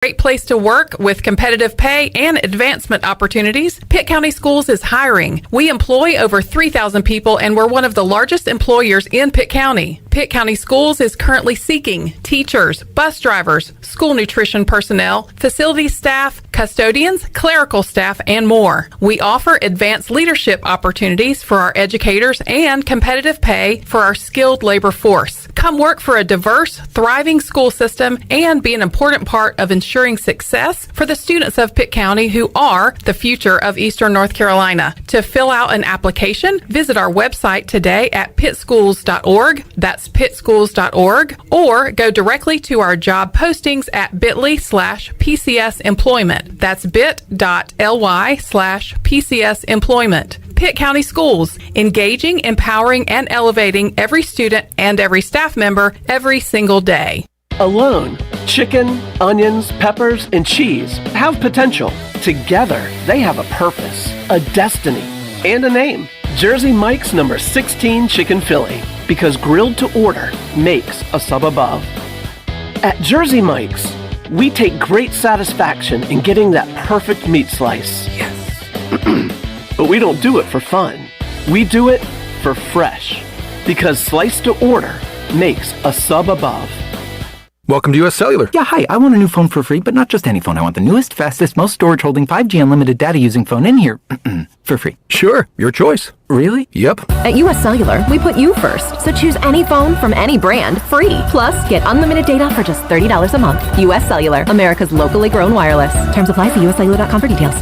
Great place to work with competitive pay and advancement opportunities. Pitt County Schools is hiring. We employ over 3,000 people and we're one of the largest employers in Pitt County. Pitt County Schools is currently seeking teachers, bus drivers, school nutrition personnel, facility staff, custodians, clerical staff, and more. We offer advanced leadership opportunities for our educators and competitive pay for our skilled labor force. Come work for a diverse, thriving school system and be an important part of ensuring success for the students of Pitt County who are the future of Eastern North Carolina. To fill out an application, visit our website today at pittschools.org. That's pittschools.org, or go directly to our job postings at bit.ly/PCS employment. That's bit.ly/PCS employment. Pitt County Schools, engaging, empowering, and elevating every student and every staff member every single day. Alone, chicken, onions, peppers, and cheese have potential. Together, they have a purpose, a destiny, and a name. Jersey Mike's number 16 Chicken Philly, because grilled to order makes a sub above. At Jersey Mike's, we take great satisfaction in getting that perfect meat slice. Yes. But we don't do it for fun. We do it for fresh, because slice to order makes a sub above. Welcome to U.S. Cellular. Yeah, hi. I want a new phone for free, but not just any phone. I want the newest, fastest, most storage holding 5G unlimited data using phone in here for free. Sure, your choice. Really? Yep. At U.S. Cellular, we put you first. So choose any phone from any brand free. Plus, get unlimited data for just $30 a month. U.S. Cellular, America's locally grown wireless. Terms apply. See uscellular.com for details.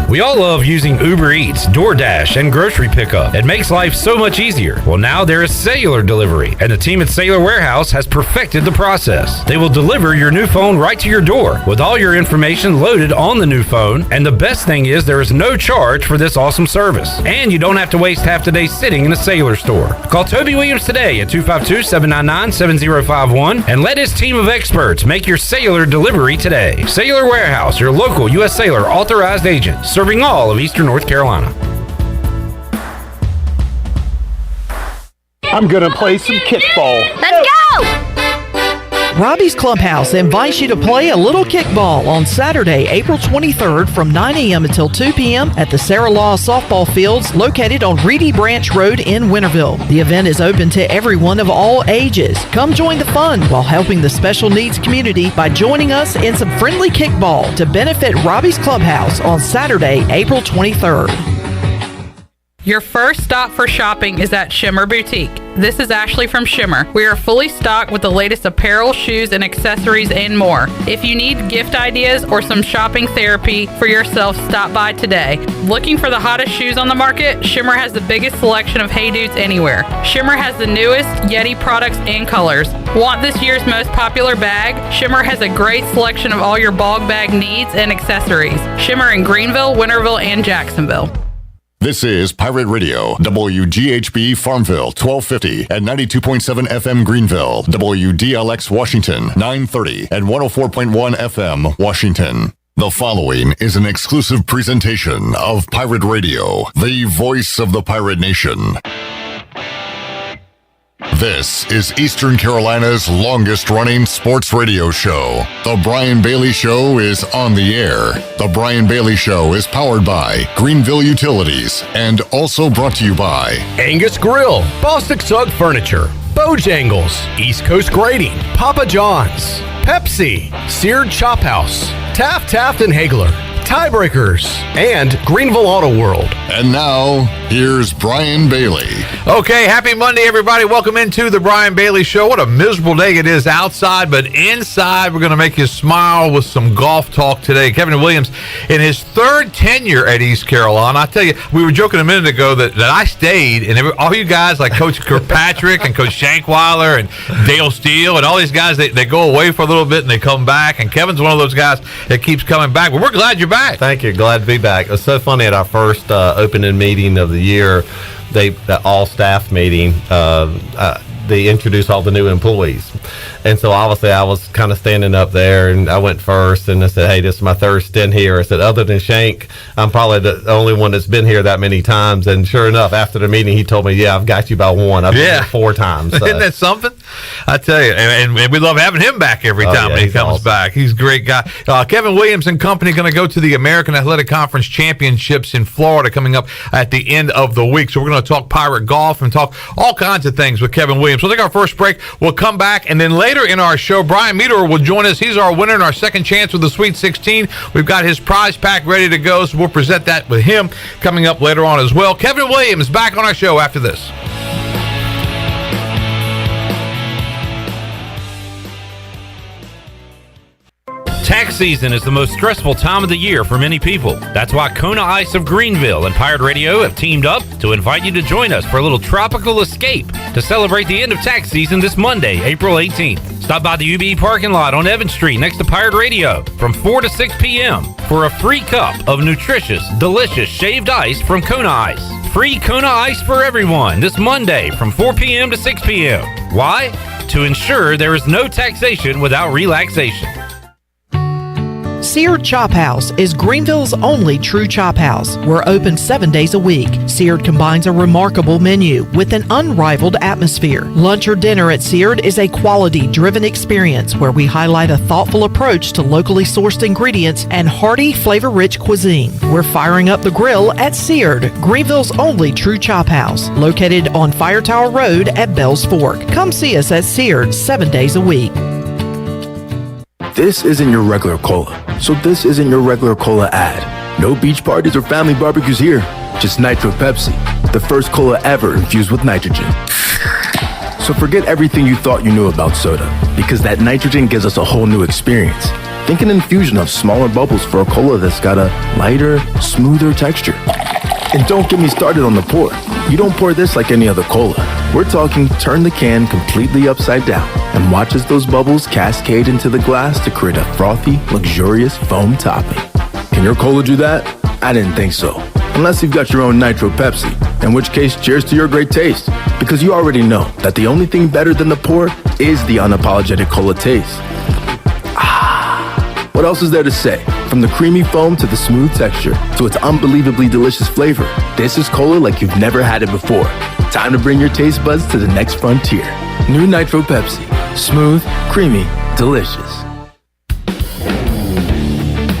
We all love using Uber Eats, DoorDash, and grocery pickup. It makes life so much easier. Well, now there is cellular delivery, and the team at Cellular Warehouse has perfected the process. They will deliver your new phone right to your door with all your information loaded on the new phone. And the best thing is there is no charge for this awesome service. And you don't have to waste half the day sitting in a Cellular store. Call Toby Williams today at 252-799-7051 and let his team of experts make your cellular delivery today. Cellular Warehouse, your local U.S. Cellular authorized agent, serving all of Eastern North Carolina. I'm gonna play some kickball. Let's go! Robbie's Clubhouse invites you to play a little kickball on Saturday, April 23rd from 9 a.m. until 2 p.m. at the Sarah Law Softball Fields located on Reedy Branch Road in Winterville. The event is open to everyone of all ages. Come join the fun while helping the special needs community by joining us in some friendly kickball to benefit Robbie's Clubhouse on Saturday, April 23rd. Your first stop for shopping is at Shimmer Boutique. This is Ashley from Shimmer. We are fully stocked with the latest apparel, shoes, and accessories and more. If you need gift ideas or some shopping therapy for yourself, stop by today. Looking for the hottest shoes on the market? Shimmer has the biggest selection of Hey Dudes anywhere. Shimmer has the newest Yeti products and colors. Want this year's most popular bag? Shimmer has a great selection of all your bog bag needs and accessories. Shimmer in Greenville, Winterville, and Jacksonville. This is Pirate Radio, WGHB Farmville, 1250 and 92.7 FM Greenville, WDLX Washington, 930 and 104.1 FM Washington. The following is an exclusive presentation of Pirate Radio, the voice of the pirate nation. This is Eastern Carolina's longest-running sports radio show. The Brian Bailey Show is on the air. The Brian Bailey Show is powered by Greenville Utilities and also brought to you by Angus Grill, Bostic Sugg Furniture, Bojangles, East Coast Grading, Papa John's, Pepsi, Seared Chop House, Taft and Hagler, Tiebreakers, and Greenville Auto World. And now, here's Brian Bailey. Okay, happy Monday, everybody. Welcome into the Brian Bailey Show. What a miserable day it is outside, but inside, we're going to make you smile with some golf talk today. Kevin Williams, in his third tenure at East Carolina, I tell you, we were joking a minute ago that I stayed, and all you guys like Coach Kirkpatrick and Coach Shankweiler and Dale Steele and all these guys, they go away for a little bit and they come back, and Kevin's one of those guys that keeps coming back. But we're glad you're back. Thank you. Glad to be back. It was so funny at our first opening meeting of the year, the all staff meeting. They introduced all the new employees, And so obviously I was kind of standing up there, and I went first, and I said, hey, this is my third stint here. I said, other than Shank, I'm probably the only one that's been here that many times. And sure enough, after the meeting, he told me, yeah, I've got you by one. I've been here 4 times. So. Isn't that something? I tell you, and we love having him back every time when he comes back. He's a great guy. Kevin Williams and company going to go to the American Athletic Conference Championships in Florida coming up at the end of the week. So we're going to talk pirate golf and talk all kinds of things with Kevin Williams. We'll take our first break. We'll come back, and then later in our show, Brian Meador will join us. He's our winner in our second chance with the Sweet 16. We've got his prize pack ready to go, so we'll present that with him coming up later on as well. Kevin Williams back on our show after this. Tax season is the most stressful time of the year for many people. That's why Kona Ice of Greenville and Pirate Radio have teamed up to invite you to join us for a little tropical escape to celebrate the end of tax season this Monday, April 18th. Stop by the UB parking lot on Evans Street next to Pirate Radio from 4 to 6 p.m. for a free cup of nutritious, delicious shaved ice from Kona Ice. Free Kona Ice for everyone this Monday from 4 p.m. to 6 p.m. Why? To ensure there is no taxation without relaxation. Seared Chop House is Greenville's only true chop house. We're open 7 days a week. Seared combines a remarkable menu with an unrivaled atmosphere. Lunch or dinner at Seared is a quality-driven experience where we highlight a thoughtful approach to locally sourced ingredients and hearty, flavor-rich cuisine. We're firing up the grill at Seared, Greenville's only true chop house, located on Fire Tower Road at Bells Fork. Come see us at Seared 7 days a week. This isn't your regular cola, so this isn't your regular cola ad. No beach parties or family barbecues here, just Nitro Pepsi, the first cola ever infused with nitrogen. So forget everything you thought you knew about soda, because that nitrogen gives us a whole new experience. Think an infusion of smaller bubbles for a cola that's got a lighter, smoother texture. And don't get me started on the pour. You don't pour this like any other cola. We're talking turn the can completely upside down and watch as those bubbles cascade into the glass to create a frothy, luxurious foam topping. Can your cola do that? I didn't think so. Unless you've got your own Nitro Pepsi, in which case cheers to your great taste. Because you already know that the only thing better than the pour is the unapologetic cola taste. What else is there to say? From the creamy foam to the smooth texture to its unbelievably delicious flavor, this is cola like you've never had it before. Time to bring your taste buds to the next frontier. New Nitro Pepsi. Smooth, creamy, delicious.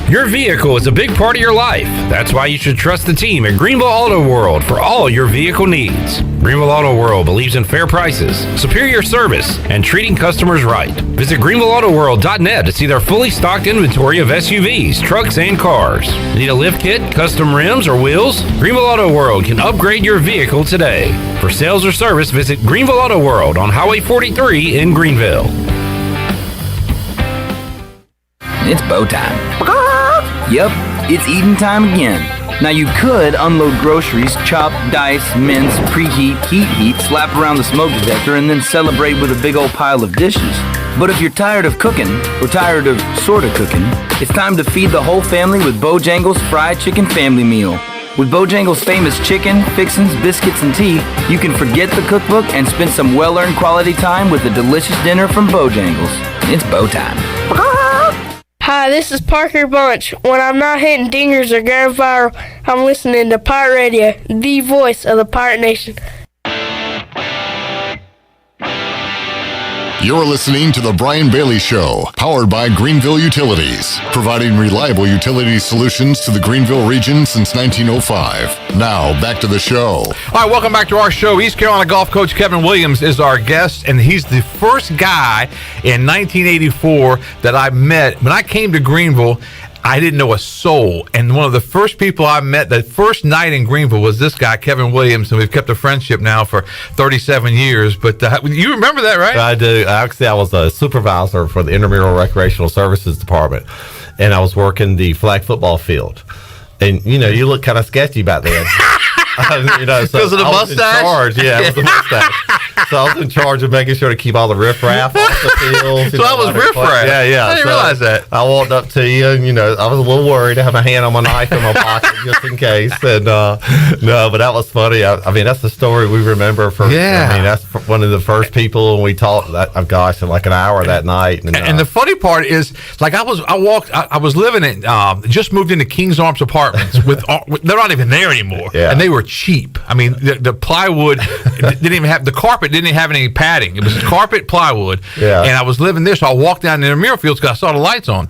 Your vehicle is a big part of your life. That's why you should trust the team at Greenville Auto World for all your vehicle needs. Greenville Auto World believes in fair prices, superior service, and treating customers right. Visit greenvilleautoworld.net to see their fully stocked inventory of SUVs, trucks, and cars. Need a lift kit, custom rims, or wheels? Greenville Auto World can upgrade your vehicle today. For sales or service, visit Greenville Auto World on Highway 43 in Greenville. It's bow time. Yep, it's eating time again. Now you could unload groceries, chop, dice, mince, preheat, heat, slap around the smoke detector, and then celebrate with a big old pile of dishes. But if you're tired of cooking, or tired of sorta cooking, it's time to feed the whole family with Bojangles Fried Chicken Family Meal. With Bojangles' famous chicken, fixins, biscuits, and tea, you can forget the cookbook and spend some well-earned quality time with a delicious dinner from Bojangles. It's bow time. Hi, this is Parker Bunch. When I'm not hitting dingers or going viral, I'm listening to Pirate Radio, the voice of the Pirate Nation. You're listening to The Brian Bailey Show, powered by Greenville Utilities, providing reliable utility solutions to the Greenville region since 1905. Now, back to the show. All right, welcome back to our show. East Carolina golf coach Kevin Williams is our guest, and he's the first guy in 1984 that I met. When I came to Greenville, I didn't know a soul. And one of the first people I met the first night in Greenville was this guy, Kevin Williams, and we've kept a friendship now for 37 years. But you remember that, right? I do. Actually, I was a supervisor for the Intramural Recreational Services Department, and I was working the flag football field. And, you know, you look kind of sketchy back then. Because of the mustache? Charge, yeah, it was the mustache. So I was in charge of making sure to keep all the riffraff off the field. So I was riffraff? Yeah. I didn't realize that. I walked up to you, and, I was a little worried. I had my hand on my knife in my pocket just in case. And no, but that was funny. I mean, that's the story we remember for. Yeah. I mean, that's one of the first people we talked. In like an hour that night. And the funny part is, like, I was living in, just moved into King's Arms Apartments they're not even there anymore, and they were cheap. I mean, the plywood didn't even have, the carpet didn't even have any padding. It was carpet, plywood, and I was living there, so I walked down in the mirror fields because I saw the lights on.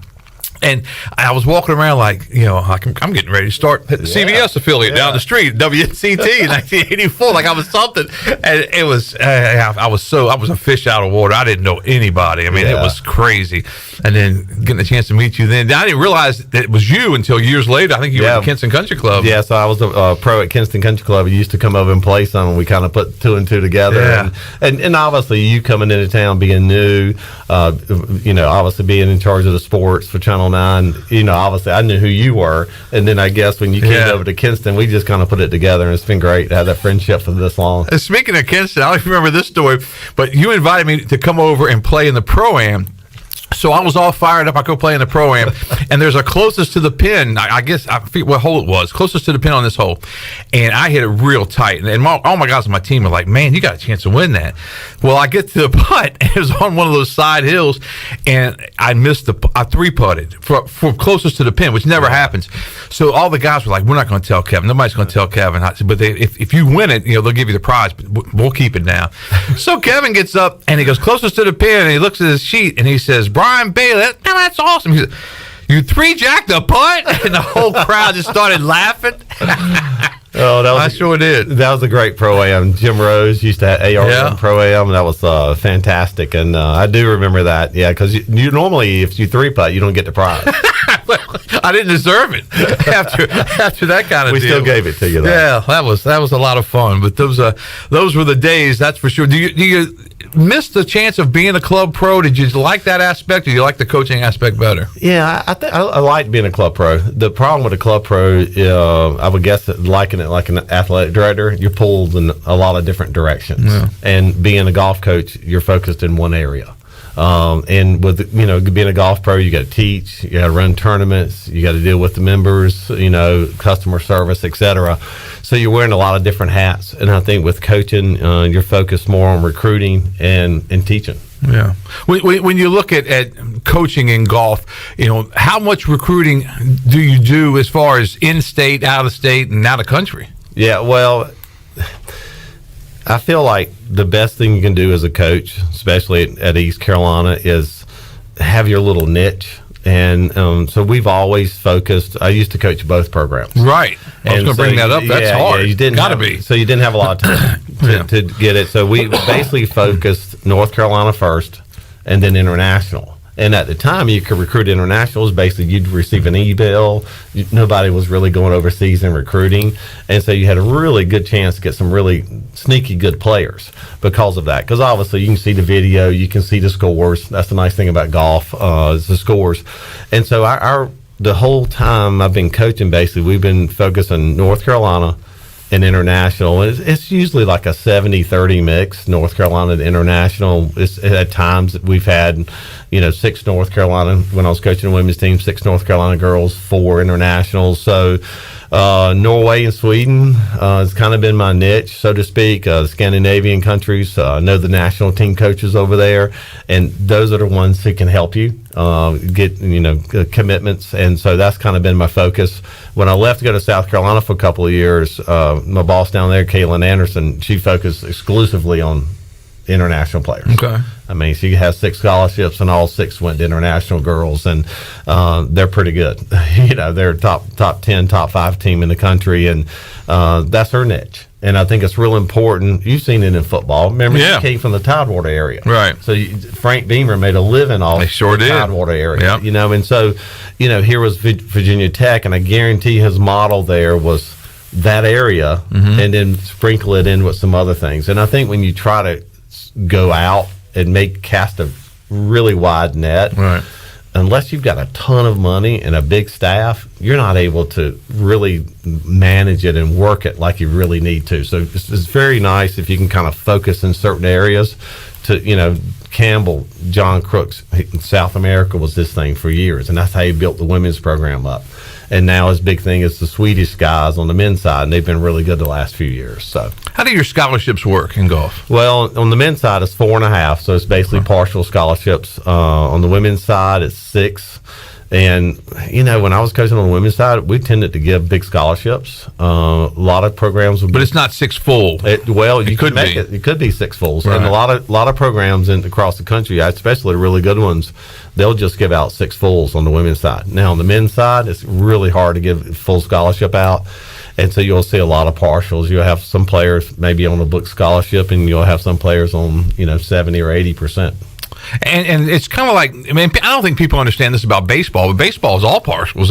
And I was walking around like, I'm getting ready to start the CBS affiliate down the street, WNCT in 1984, like I was something. And it was, I was a fish out of water. I didn't know anybody. I mean, it was crazy. And then getting a chance to meet you then. I didn't realize that it was you until years later. I think you were at Kinston Country Club. Yeah, so I was a pro at Kinston Country Club. We used to come over and play some, and we kind of put two and two together. Yeah. And obviously, you coming into town, being new, obviously being in charge of the sports for Channel 9, obviously I knew who you were, and then I guess when you came over to Kinston, we just kind of put it together, and it's been great to have that friendship for this long. And speaking of Kinston, I don't even remember this story, but you invited me to come over and play in the Pro-Am. So I was all fired up. I go play in the Pro-Am, and there's a closest to the pin. I guess I forget what hole it was. Closest to the pin on this hole, and I hit it real tight. And all my guys on my team were like, "Man, you got a chance to win that." Well, I get to the putt, and it was on one of those side hills, and I missed I three putted for closest to the pin, which never happens. So all the guys were like, "We're not going to tell Kevin. Nobody's going to tell Kevin." I said, "But if you win it, they'll give you the prize. But we'll keep it now." So Kevin gets up and he goes closest to the pin, and he looks at his sheet and he says, "Brian Bailey, that's awesome." He said, "You three-jacked the putt?" And the whole crowd just started laughing. I sure did. That was a great Pro-Am. Jim Rose used to have AR Pro-Am. That was fantastic. And I do remember that. Yeah, because you normally, if you three-putt, you don't get the prize. I didn't deserve it after that kind of deal. We still gave it to you, though. Yeah, that was a lot of fun. But those were the days, that's for sure. Do you miss the chance of being a club pro? Did you like that aspect, or do you like the coaching aspect better? Yeah, I like being a club pro. The problem with a club pro, I would guess that liking it like an athletic director, you're pulled in a lot of different directions. Yeah. And being a golf coach, you're focused in one area. And with being a golf pro, you got to teach, you got to run tournaments, you got to deal with the members, customer service, etc. So you're wearing a lot of different hats. And I think with coaching, you're focused more on recruiting and teaching. Yeah. When you look at coaching in golf, how much recruiting do you do as far as in-state, out-of-state, and out-of-country? Yeah, well, I feel like the best thing you can do as a coach, especially at East Carolina, is have your little niche. And so we've always focused. I used to coach both programs. Right. I was going to bring that up. That's hard. Yeah, you didn't Gotta be. So you didn't have a lot of time to get it. So we basically focused North Carolina first, and then international. And at the time, you could recruit internationals. Basically, you'd receive an e-bill. Nobody was really going overseas and recruiting. And so you had a really good chance to get some really sneaky good players because of that. Because obviously, you can see the video. You can see the scores. That's the nice thing about golf, is the scores. And so the whole time I've been coaching, basically, we've been focused on North Carolina and international. It's usually like a 70-30 mix, North Carolina to international. At times we've had, 6 North Carolina, when I was coaching the women's team, 6 North Carolina girls, 4 internationals. So Norway and Sweden has kind of been my niche, so to speak. The Scandinavian countries, I know the national team coaches over there, and those are the ones who can help you get commitments. And so that's kind of been my focus. When I left to go to South Carolina for a couple of years, my boss down there, Caitlin Anderson, she focused exclusively on international players. Okay. I mean, she has 6 scholarships, and all 6 went to international girls, and they're pretty good. They're top 10, top 5 team in the country, and that's her niche. And I think it's real important. You've seen it in football. Remember, she came from the Tidewater area. Right. So Frank Beamer made a living off the Tidewater area. Yep. And so, here was Virginia Tech, and I guarantee his model there was that area, and then sprinkle it in with some other things. And I think when you try to go out and cast a really wide net, right, unless you've got a ton of money and a big staff, you're not able to really manage it and work it like you really need to. So it's very nice if you can kind of focus in certain areas. To Campbell, John Crooks, South America was this thing for years, and that's how he built the women's program up. And now his big thing is the Swedish guys on the men's side, and they've been really good the last few years. So, how do your scholarships work in golf? Well, on the men's side, it's 4.5, so it's basically partial scholarships. On the women's side, it's 6. And, when I was coaching on the women's side, we tended to give big scholarships. A lot of programs would But it's not 6 full. You could make it. It could be 6 fulls. Right. And a lot of programs across the country, especially the really good ones, they'll just give out 6 fulls on the women's side. Now, on the men's side, it's really hard to give full scholarship out. And so you'll see a lot of partials. You'll have some players maybe on a book scholarship, and you'll have some players on, 70 or 80%. And it's kind of like, I don't think people understand this about baseball, but baseball is all partials.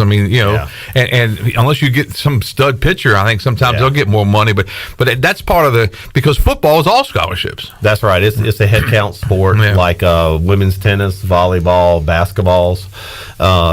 And unless you get some stud pitcher, I think sometimes they'll get more money, but that's part of because football is all scholarships. That's right. It's a head count sport, like women's tennis, volleyball, basketballs.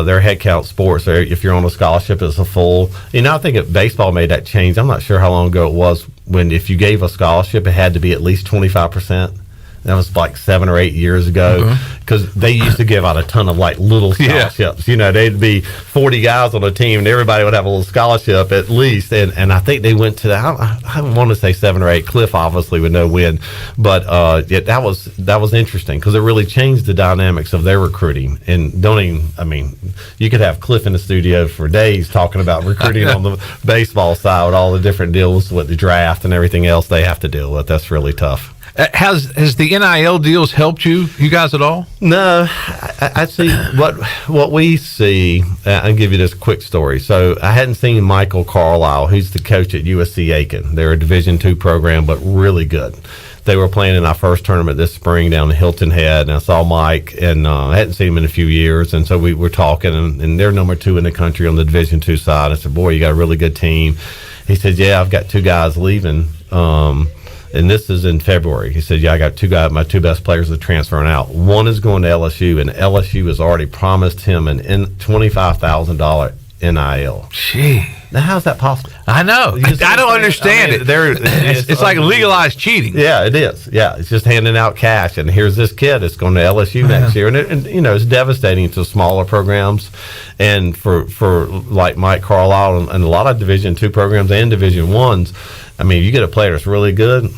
They're head count sports. If you're on a scholarship, it's a full. I think baseball made that change. I'm not sure how long ago it was when if you gave a scholarship, it had to be at least 25%. That was like 7 or 8 years ago, because they used to give out a ton of little scholarships. They'd be 40 guys on a team, and everybody would have a little scholarship at least. And I think they went to I want to say 7 or 8. Cliff obviously with no win, but that was interesting because it really changed the dynamics of their recruiting. And you could have Cliff in the studio for days talking about recruiting on the baseball side with all the different deals with the draft and everything else they have to deal with. That's really tough. Has the NIL deals helped you guys at all? No, I see what we see. I'll give you this quick story. So I hadn't seen Michael Carlisle, who's the coach at USC Aiken. They're a Division II program, but really good. They were playing in our first tournament this spring down in Hilton Head, and I saw Mike, and I hadn't seen him in a few years, and so we were talking, and they're number 2 in the country on the Division II side. I said, boy, you got a really good team. He said, yeah, I've got 2 guys leaving. And this is in February. He said, yeah, I got 2 guys, my 2 best players are transferring out. One is going to LSU, and LSU has already promised him an $25,000 NIL. Gee. Now, how's that possible? I know. I don't understand it. It's like legalized cheating. Yeah, it is. Yeah, it's just handing out cash, and here's this kid that's going to LSU next year. And it's devastating to smaller programs. And for like Mike Carlisle and a lot of Division II programs and Division I's, you get a player that's really good.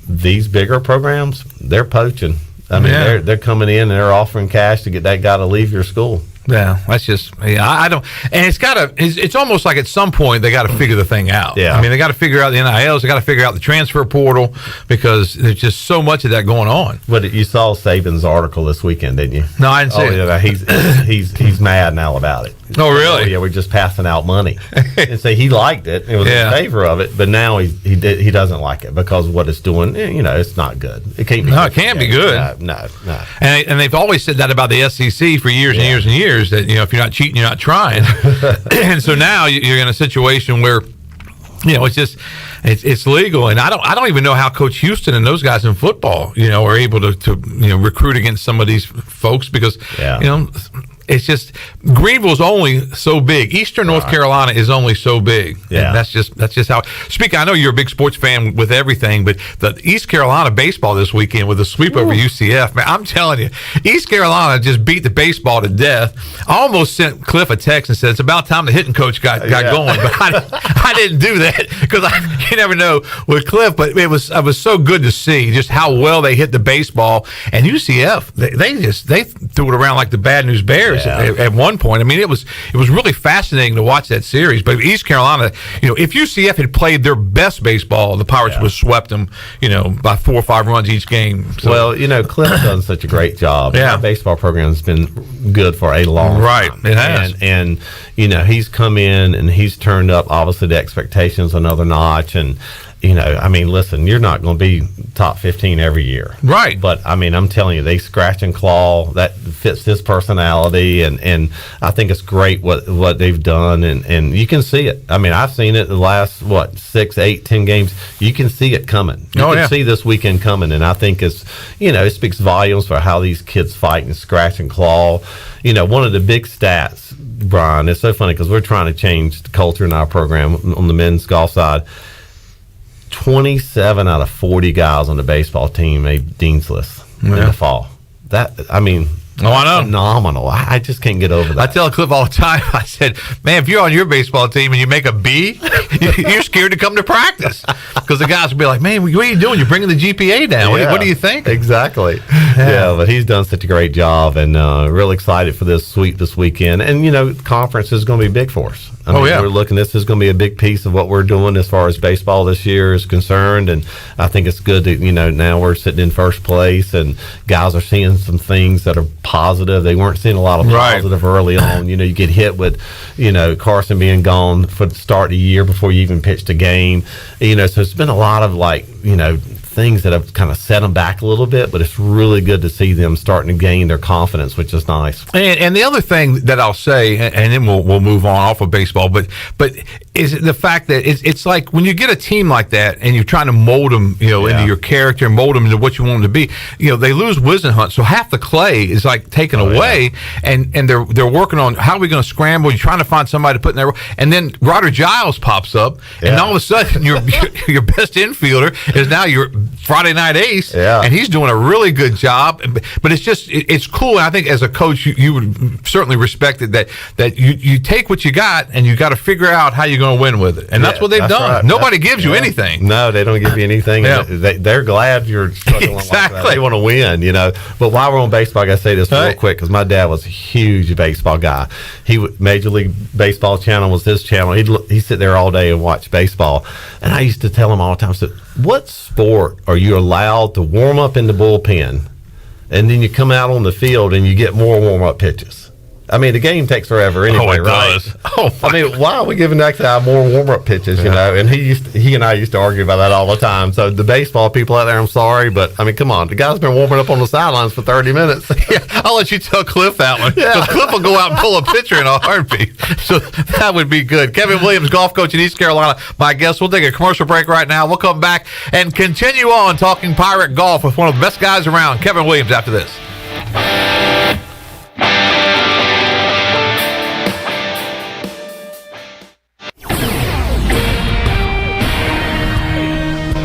These bigger programs, they're poaching. They're coming in and they're offering cash to get that guy to leave your school. Yeah, that's just I don't. And it's almost like at some point they got to figure the thing out. Yeah, they got to figure out the NILs. They got to figure out the transfer portal because there's just so much of that going on. But you saw Saban's article this weekend, didn't you? No, I didn't see it. Yeah, he's mad now about it. Oh, really? Yeah, we're just passing out money. And so he liked it. It was in favor of it, but now he doesn't like it because what it's doing. It's not good. It can't be. No, it can't be good. No. And they've always said that about the SEC for years and years and years. That if you're not cheating, you're not trying. And so now you're in a situation where it's just it's legal, and I don't even know how Coach Houston and those guys in football are able to recruit against some of these folks because it's just Greenville's only so big. Eastern North Carolina is only so big. Yeah, and that's just how. Speaking, I know you're a big sports fan with everything, but the East Carolina baseball this weekend with the sweep over UCF, man, I'm telling you, East Carolina just beat the baseball to death. I almost sent Cliff a text and said it's about time the hitting coach got going, but I didn't do that because you never know with Cliff. But it was so good to see just how well they hit the baseball, and UCF they threw it around like the Bad News Bears. At one point. It was really fascinating to watch that series. But East Carolina, if UCF had played their best baseball, the Pirates would have swept them, by 4 or 5 runs each game. So. Well, Cliff's done such a great job. Yeah. Our baseball program has been good for a long time. Right, it has. And he's come in and he's turned up, obviously, the expectations another notch. And I mean, listen, you're not going to be top 15 every year. Right. But, I mean, I'm telling you, they scratch and claw. That fits his personality, and I think it's great what they've done, and you can see it. I mean, I've seen it the last, 6, 8, 10 games. You can see it coming. You can see this weekend coming, and I think it's, it speaks volumes for how these kids fight and scratch and claw. One of the big stats, Brian, it's so funny because we're trying to change the culture in our program on the men's golf side. 27 out of 40 guys on the baseball team made Dean's List in the fall. I know. Phenomenal. I just can't get over that. I tell Cliff all the time, I said, man, if you're on your baseball team and you make a B, you're scared to come to practice because the guys will be like, man, what are you doing? You're bringing the GPA down. What do you think? Exactly. Yeah, but he's done such a great job, and really excited for this sweep this weekend. And, conference is going to be big for us. I mean, we're looking, this is going to be a big piece of what we're doing as far as baseball this year is concerned. And I think it's good that, now we're sitting in first place and guys are seeing some things that are positive. They weren't seeing a lot of positive early on. You get hit with, Carson being gone for the start of the year before you even pitched a game. So it's been a lot of things that have kind of set them back a little bit, but it's really good to see them starting to gain their confidence, which is nice. And the other thing that I'll say, and then we'll move on off of baseball, but is the fact that it's like when you get a team like that and you're trying to mold them, into your character and mold them into what you want them to be, they lose Wisenhunt, so half the clay is like taken away, and they're working on how are we going to scramble. You're trying to find somebody to put in there, and then Ryder Giles pops up, and all of a sudden your best infielder is now your Friday night ace, and he's doing a really good job. But it's cool. And I think as a coach, you would certainly respect it that you take what you got and you got to figure out how you're going to win with it, and that's what they've done. Right. Nobody gives you anything. No, they don't give you anything. They're glad you're struggling like that. They want to win, But while we're on baseball, I got to say this real quick because my dad was a huge baseball guy. Major League Baseball channel was his channel. He'd sit there all day and watch baseball, and I used to tell him all the time, I said, what sport are you allowed to warm up in the bullpen and then you come out on the field and you get more warm-up pitches? I mean, the game takes forever anyway, right? I mean, why are we giving that guy more warm-up pitches, And he and I used to argue about that all the time. So the baseball people out there, I'm sorry, but, I mean, come on. The guy's been warming up on the sidelines for 30 minutes. I'll let you tell Cliff that one. Because Cliff will go out and pull a pitcher in a heartbeat. So that would be good. Kevin Williams, golf coach in East Carolina, my guest. We'll take a commercial break right now. We'll come back and continue on talking Pirate golf with one of the best guys around, Kevin Williams, after this.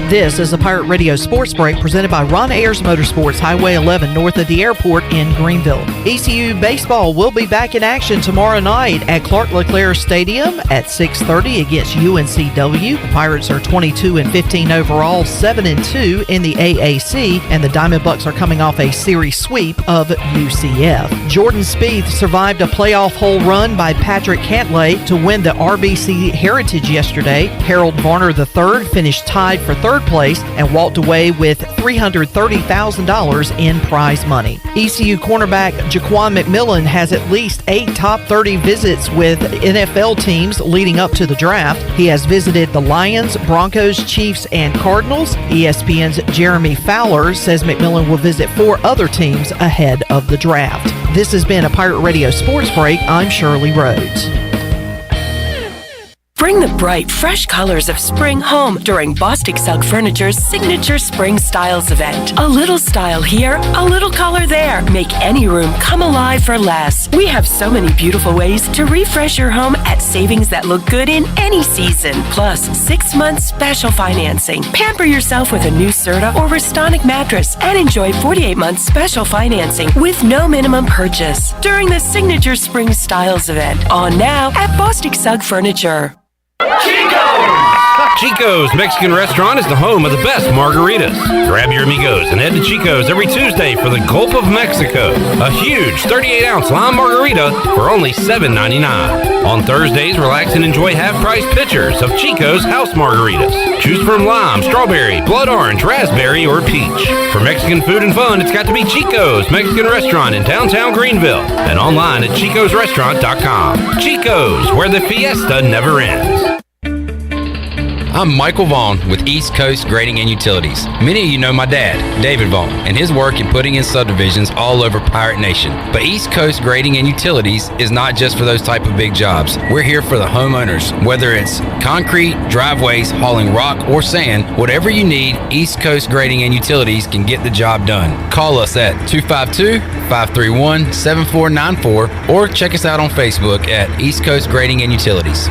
This is a Pirate Radio Sports Break presented by Ron Ayers Motorsports, Highway 11, north of the airport in Greenville. ECU baseball will be back in action tomorrow night at Clark LeClaire Stadium at 6:30 against UNCW. The Pirates are 22-15 overall, 7-2 in the AAC, and the Diamond Bucks are coming off a series sweep of UCF. Jordan Spieth survived a playoff hole run by Patrick Cantlay to win the RBC Heritage yesterday. Harold Varner III finished tied for third place and walked away with $330,000 in prize money. ECU cornerback Jaquan McMillan has at least 8 top 30 visits with NFL teams leading up to the draft. He has visited the Lions, Broncos, Chiefs, and Cardinals. ESPN's Jeremy Fowler says McMillan will visit 4 other teams ahead of the draft. This has been a Pirate Radio Sports Break. I'm Shirley Rhodes. Bring the bright, fresh colors of spring home during Bostic Sugg Furniture's signature Spring Styles event. A little style here, a little color there. Make any room come alive for less. We have so many beautiful ways to refresh your home at savings that look good in any season. Plus, 6 months special financing. Pamper yourself with a new Serta or Restonic mattress and enjoy 48 months special financing with no minimum purchase during the signature Spring Styles event. On now at Bostic Sugg Furniture. Chico's Mexican Restaurant is the home of the best margaritas. Grab your amigos and head to Chico's every Tuesday for the Gulf of Mexico. A huge 38-ounce lime margarita for only $7.99. On Thursdays, relax and enjoy half-price pitchers of Chico's house margaritas. Choose from lime, strawberry, blood orange, raspberry, or peach. For Mexican food and fun, it's got to be Chico's Mexican Restaurant in downtown Greenville and online at chicosrestaurant.com. Chico's, where the fiesta never ends. I'm Michael Vaughn with East Coast Grading and Utilities. Many of you know my dad, David Vaughn, and his work in putting in subdivisions all over Pirate Nation. But East Coast Grading and Utilities is not just for those type of big jobs. We're here for the homeowners. Whether it's concrete, driveways, hauling rock, or sand, whatever you need, East Coast Grading and Utilities can get the job done. Call us at 252-531-7494 or check us out on Facebook at East Coast Grading and Utilities.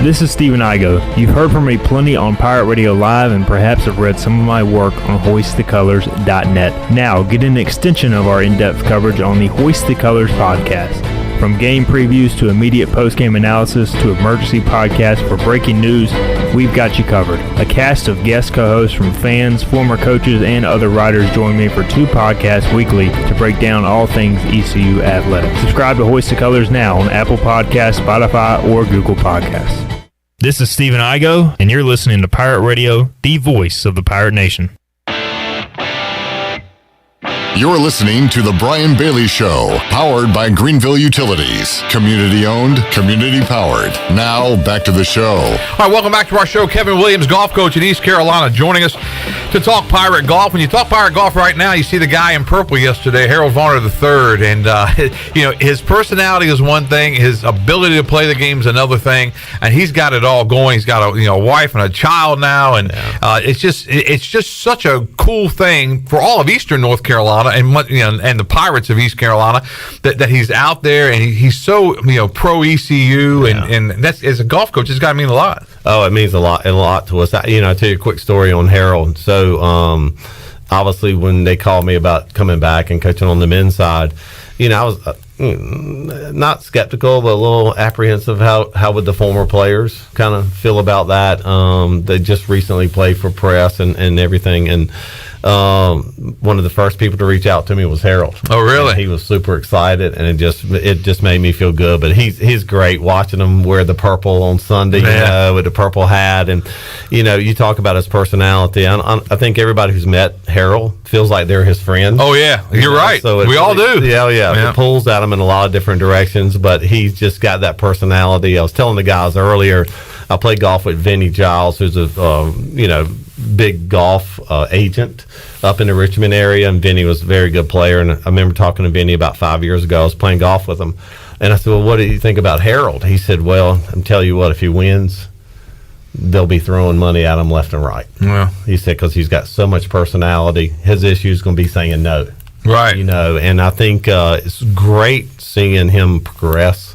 This is Stephen Igo. You've heard from me plenty on Pirate Radio Live and perhaps have read some of my work on hoistthecolors.net. Now, get an extension of our in-depth coverage on the Hoist the Colors podcast. From game previews to immediate post-game analysis to emergency podcasts for breaking news, we've got you covered. A cast of guest co-hosts from fans, former coaches, and other writers join me for 2 podcasts weekly to break down all things ECU athletics. Subscribe to Hoist the Colors now on Apple Podcasts, Spotify, or Google Podcasts. This is Stephen Igo, and you're listening to Pirate Radio, the voice of the Pirate Nation. You're listening to The Brian Bailey Show, powered by Greenville Utilities. Community owned, community powered. Now, back to the show. All right, welcome back to our show. Kevin Williams, golf coach in East Carolina, joining us to talk Pirate golf. When you talk Pirate golf right now, you see the guy in purple yesterday, Harold Varner III, and his personality is one thing, his ability to play the game is another thing, and he's got it all going. He's got a wife and a child now, and it's just such a cool thing for all of Eastern North Carolina and the Pirates of East Carolina that he's out there and he's so pro ECU and that's, as a golf coach, it's got to mean a lot. Oh, it means a lot to us. I'll tell you a quick story on Harold. So obviously when they called me about coming back and coaching on the men's side, I was not skeptical, but a little apprehensive. How would the former players kind of feel about that? They just recently played for press and everything, and one of the first people to reach out to me was Harold. Oh, really? And he was super excited, and it just made me feel good. But he's great. Watching him wear the purple on Sunday, with the purple hat, and you talk about his personality. I think everybody who's met Harold feels like they're his friend. Oh yeah, you're right. So we all do. Yeah. It pulls at him in a lot of different directions, but he's just got that personality. I was telling the guys earlier, I played golf with Vinny Giles, who's a big golf agent up in the Richmond area, and Vinny was a very good player. And I remember talking to Vinny about 5 years ago. I was playing golf with him, and I said, well, what do you think about Harold? He said, well, I'm telling you what, if he wins, they'll be throwing money at him left and right. Yeah. He said, because he's got so much personality, his issue is going to be saying no. Right. And I think it's great seeing him progress.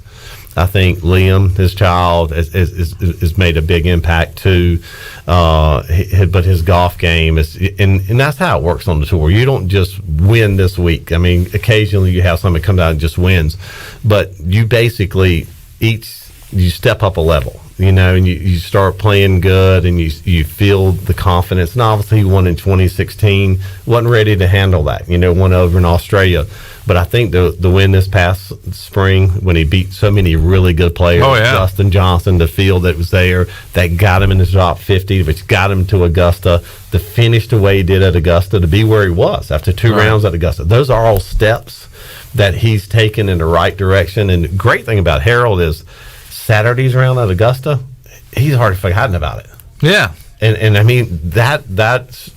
I think Liam, his child, has made a big impact too. But his golf game is, and that's how it works on the tour. You don't just win this week. I mean, occasionally you have somebody come out and just wins, but you basically you step up a level, and you start playing good, and you feel the confidence. And obviously he won in 2016, wasn't ready to handle that, won over in Australia. But I think the win this past spring, when he beat so many really good players, Justin Johnson, the field that was there, that got him in the top 50, which got him to Augusta, to finish the way he did at Augusta, to be where he was after 2 rounds at Augusta. Those are all steps that he's taken in the right direction. And the great thing about Harold is Saturday's round at Augusta, he's hardly forgotten about it. Yeah. And I mean, that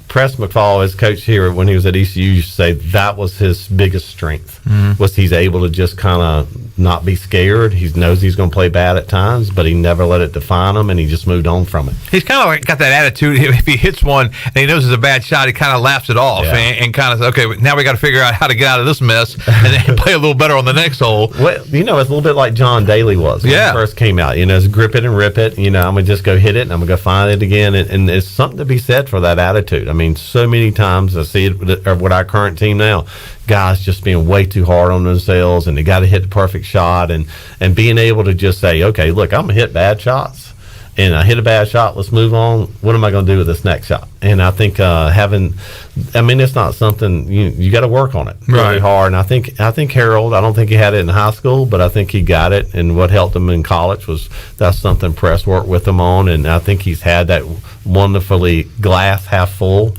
Press McFall, his coach here when he was at ECU, used to say that was his biggest strength, was he's able to just kind of not be scared. He knows he's going to play bad at times, but he never let it define him, and he just moved on from it. He's kind of like got that attitude. If he hits one and he knows it's a bad shot, he kind of laughs it off and kind of says, okay, now we got to figure out how to get out of this mess and then play a little better on the next hole. Well, it's a little bit like John Daly was when he first came out. It's grip it and rip it. I'm going to just go hit it, and I'm going to go find it again. And there's something to be said for that attitude. I mean, so many times I see it with our current team now, guys just being way too hard on themselves, and they got to hit the perfect shot, and being able to just say, okay, look, I'm going to hit bad shots, and I hit a bad shot, let's move on. What am I going to do with this next shot? And I think it's not something, you got to work on it really hard. And I think Harold, I don't think he had it in high school, but I think he got it, and what helped him in college was that's something Press worked with him on, and I think he's had that wonderfully glass half full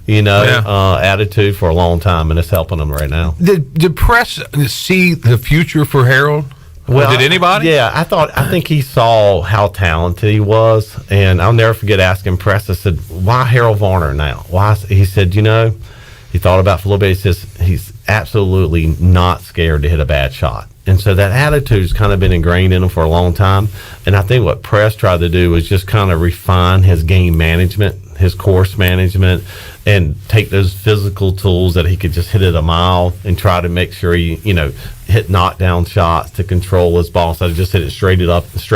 attitude for a long time, and it's helping him right now. Did Press see the future for Harold? Well, did anybody? Yeah, I think he saw how talented he was, and I'll never forget asking Press. I said, "Why Harold Varner now?" Why? He said, he thought about it for a little bit. He says he's absolutely not scared to hit a bad shot. And so that attitude's kind of been ingrained in him for a long time. And I think what Press tried to do was just kind of refine his game management, his course management, and take those physical tools that he could just hit it a mile and try to make sure he, hit knockdown shots to control his ball. So just hit it straight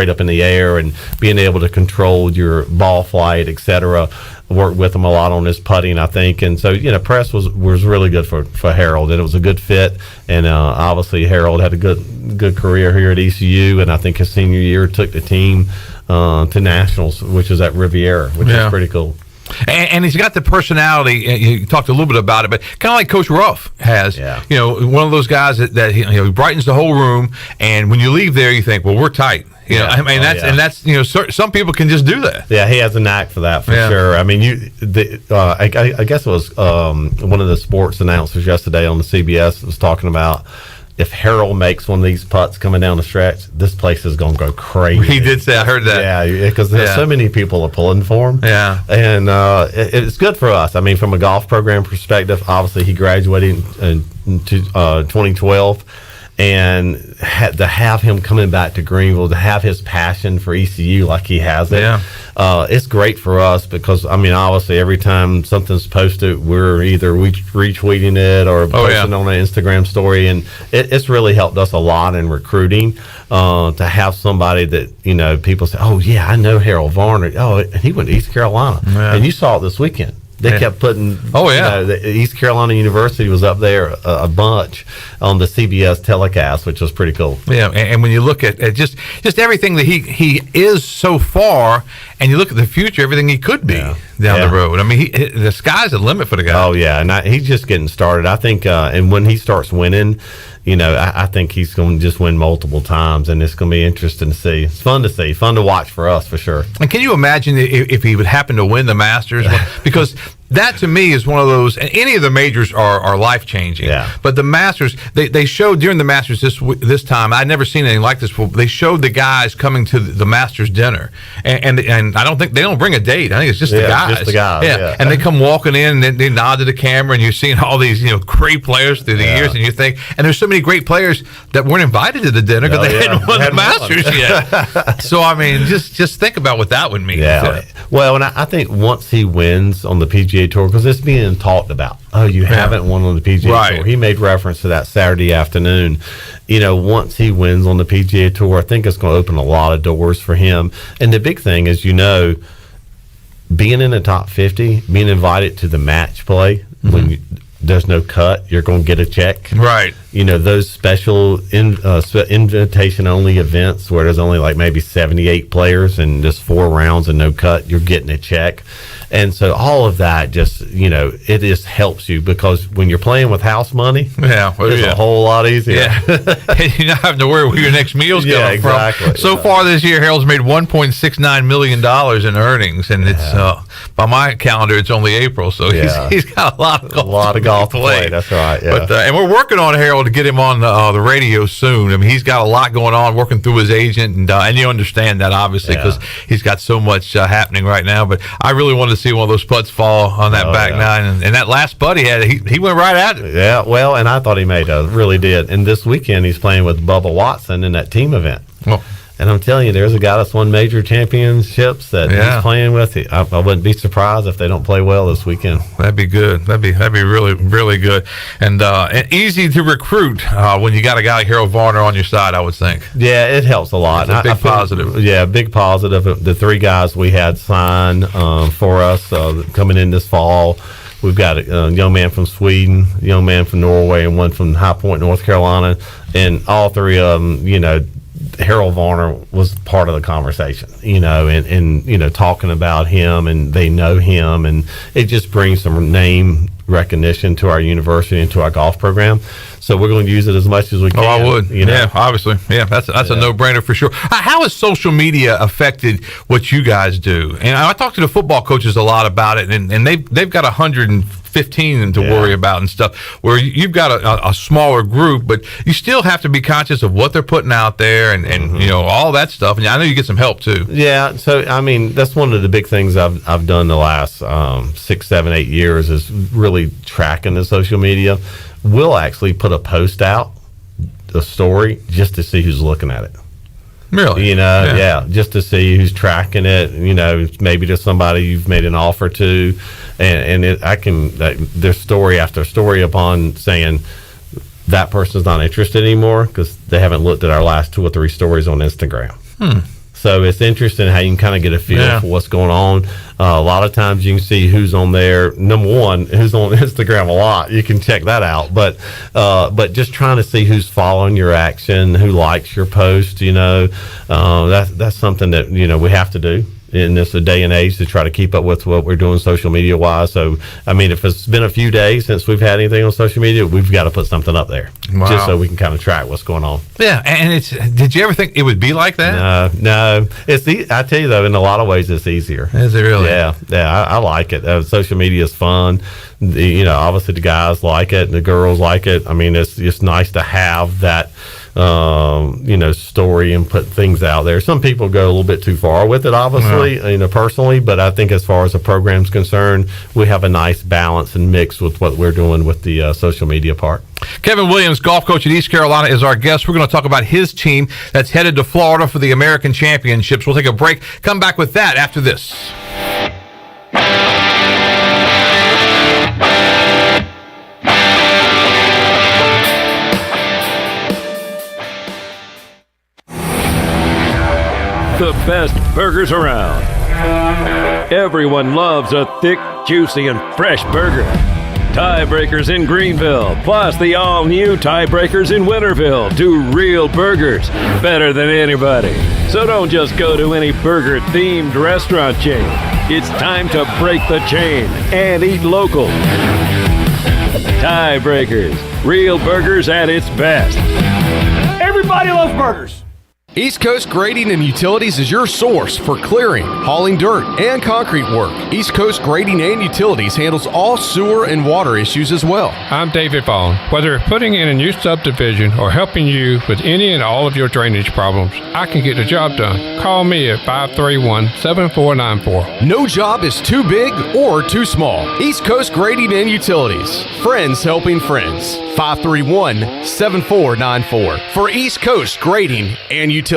up in the air and being able to control your ball flight, etc. Worked with him a lot on his putting, I think. And so, Press was really good for Harold, and it was a good fit. And obviously Harold had a good career here at ECU, and I think his senior year took the team to nationals, which is at Riviera, which is pretty cool. And he's got the personality. You talked a little bit about it, but kind of like Coach Ruff has. Yeah. One of those guys that he brightens the whole room, and when you leave there, you think, well, we're tight. That's some people can just do that. Yeah, he has a knack for that for sure. I mean, I guess it was one of the sports announcers yesterday on the CBS was talking about, if Harold makes one of these putts coming down the stretch, this place is going to go crazy. He did say, I heard that. Yeah, because there's so many people are pulling for him. Yeah. And it's good for us. I mean, from a golf program perspective, obviously he graduated in 2012. And to have him coming back to Greenville, to have his passion for ECU like he has it, it's great for us because, I mean, obviously every time something's posted, we're either retweeting it or posting on an Instagram story. And it's really helped us a lot in recruiting to have somebody that, people say, oh, yeah, I know Harold Varner. Oh, he went to East Carolina. Yeah. And you saw it this weekend. They kept putting, the East Carolina University was up there a bunch on the CBS telecast, which was pretty cool. Yeah, and when you look at just everything that he is so far, and you look at the future, everything he could be down the road. I mean, the sky's the limit for the guy. Oh, yeah, and he's just getting started. I think, and when he starts winning, I think he's going to just win multiple times, and it's going to be interesting to see. It's fun to see, fun to watch for us, for sure. And can you imagine if he would happen to win the Masters? Because that, to me, is one of those, and any of the majors are life-changing. Yeah. But the Masters, they showed during the Masters this time, I'd never seen anything like this before. They showed the guys coming to the Masters dinner. And I don't think, they don't bring a date. I think it's just the guys. Just the guys, yeah. And they come walking in, and they nod to the camera, and you're seeing all these, great players through the years, and you think, and there's so many great players that weren't invited to the dinner because they hadn't won the Masters yet. So, I mean, just think about what that would mean. Yeah. Well, and I think once he wins on the PGA Tour, because it's being talked about. Oh, you haven't won on the PGA Tour. He made reference to that Saturday afternoon. Once he wins on the PGA Tour, I think it's going to open a lot of doors for him. And the big thing is, being in the top 50, being invited to the match play when there's no cut, you're going to get a check. Right. Those special invitation-only events where there's only like maybe 78 players and just 4 rounds and no cut, you're getting a check. And so all of that just, it just helps you because when you're playing with house money, it's a whole lot easier. Yeah. You're not having to worry where your next meal's coming from. So far this year, Harold's made $1.69 million in earnings, and it's by my calendar, it's only April, so he's got a lot of golf to play. That's right. Yeah. But and we're working on Harold to get him on the radio soon. I mean, he's got a lot going on, working through his agent, and you understand that obviously because he's got so much happening right now. But I really wanted to see one of those putts fall on that back nine, and that last putt he had, he went right at it. Yeah, well, and I thought he really did. And this weekend he's playing with Bubba Watson in that team event. Well, and I'm telling you, there's a guy that's won major championships that he's playing with. I wouldn't be surprised if they don't play well this weekend. That'd be good. That'd be really, really good. And easy to recruit when you got a guy like Harold Varner on your side, I would think. Yeah, it helps a lot. It's a big positive. Yeah, big positive. The 3 guys we had sign for us coming in this fall. We've got a young man from Sweden, a young man from Norway, and one from High Point, North Carolina. And all 3 of them, Harold Varner was part of the conversation, and talking about him, and they know him, and it just brings some name recognition to our university and to our golf program. So we're going to use it as much as we can. Oh, I would. You know? Yeah, obviously. Yeah, that's a no-brainer for sure. How has social media affected what you guys do? And I talk to the football coaches a lot about it, and they've got 115 to worry about and stuff, where you've got a smaller group, but you still have to be conscious of what they're putting out there and you know, all that stuff. And I know you get some help too. Yeah, so I mean, that's one of the big things I've done the last 6, 7, 8 years is really tracking the social media. We'll actually put a post out, a story, just to see who's looking at it. Really? You know, yeah, just to see who's tracking it. You know, maybe to somebody you've made an offer to, and there's story after story upon saying that person's not interested anymore because they haven't looked at our last 2 or 3 stories on Instagram. So it's interesting how you can kind of get a feel for what's going on. A lot of times you can see who's on there. Number one, who's on Instagram a lot. You can check that out. But just trying to see who's following your action, who likes your post, you know, that's something that, you know, we have to do in this day and age to try to keep up with what we're doing social media wise. So, I mean, if it's been a few days since we've had anything on social media, we've got to put something up there just so we can kind of track what's going on. Yeah, and did you ever think it would be like that? No. I tell you though, in a lot of ways, it's easier. Is it really? Yeah. I like it. Social media is fun. You know, obviously the guys like it, the girls like it. I mean, it's just nice to have that. You know, story and put things out there. Some people go a little bit too far with it, obviously, you know, personally, but I think as far as the program's concerned, we have a nice balance and mix with what we're doing with the social media part. Kevin Williams, golf coach at East Carolina, is our guest. We're going to talk about his team that's headed to Florida for the American Championships. We'll take a break, come back with that after this. The best burgers around. Everyone loves a thick, juicy, and fresh burger. Tiebreakers in Greenville, plus the all-new Tiebreakers in Winterville do real burgers better than anybody. So don't just go to any burger-themed restaurant chain. It's time to break the chain and eat local. Tiebreakers, real burgers at its best. Everybody loves burgers. East Coast Grading and Utilities is your source for clearing, hauling dirt, and concrete work. East Coast Grading and Utilities handles all sewer and water issues as well. I'm David Vaughn. Whether putting in a new subdivision or helping you with any and all of your drainage problems, I can get the job done. Call me at 531-7494. No job is too big or too small. East Coast Grading and Utilities. Friends helping friends. 531-7494 for East Coast Grading and Utilities.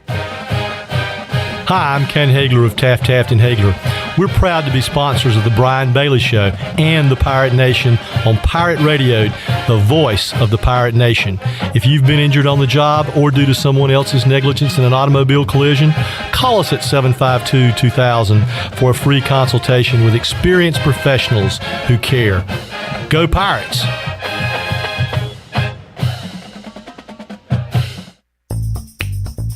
Hi, I'm Ken Hagler of Taft Hagler. We're proud to be sponsors of the Brian Bailey Show and the Pirate Nation on Pirate Radio, the voice of the Pirate Nation. If you've been injured on the job or due to someone else's negligence in an automobile collision, call us at 752-2000 for a free consultation with experienced professionals who care. Go Pirates!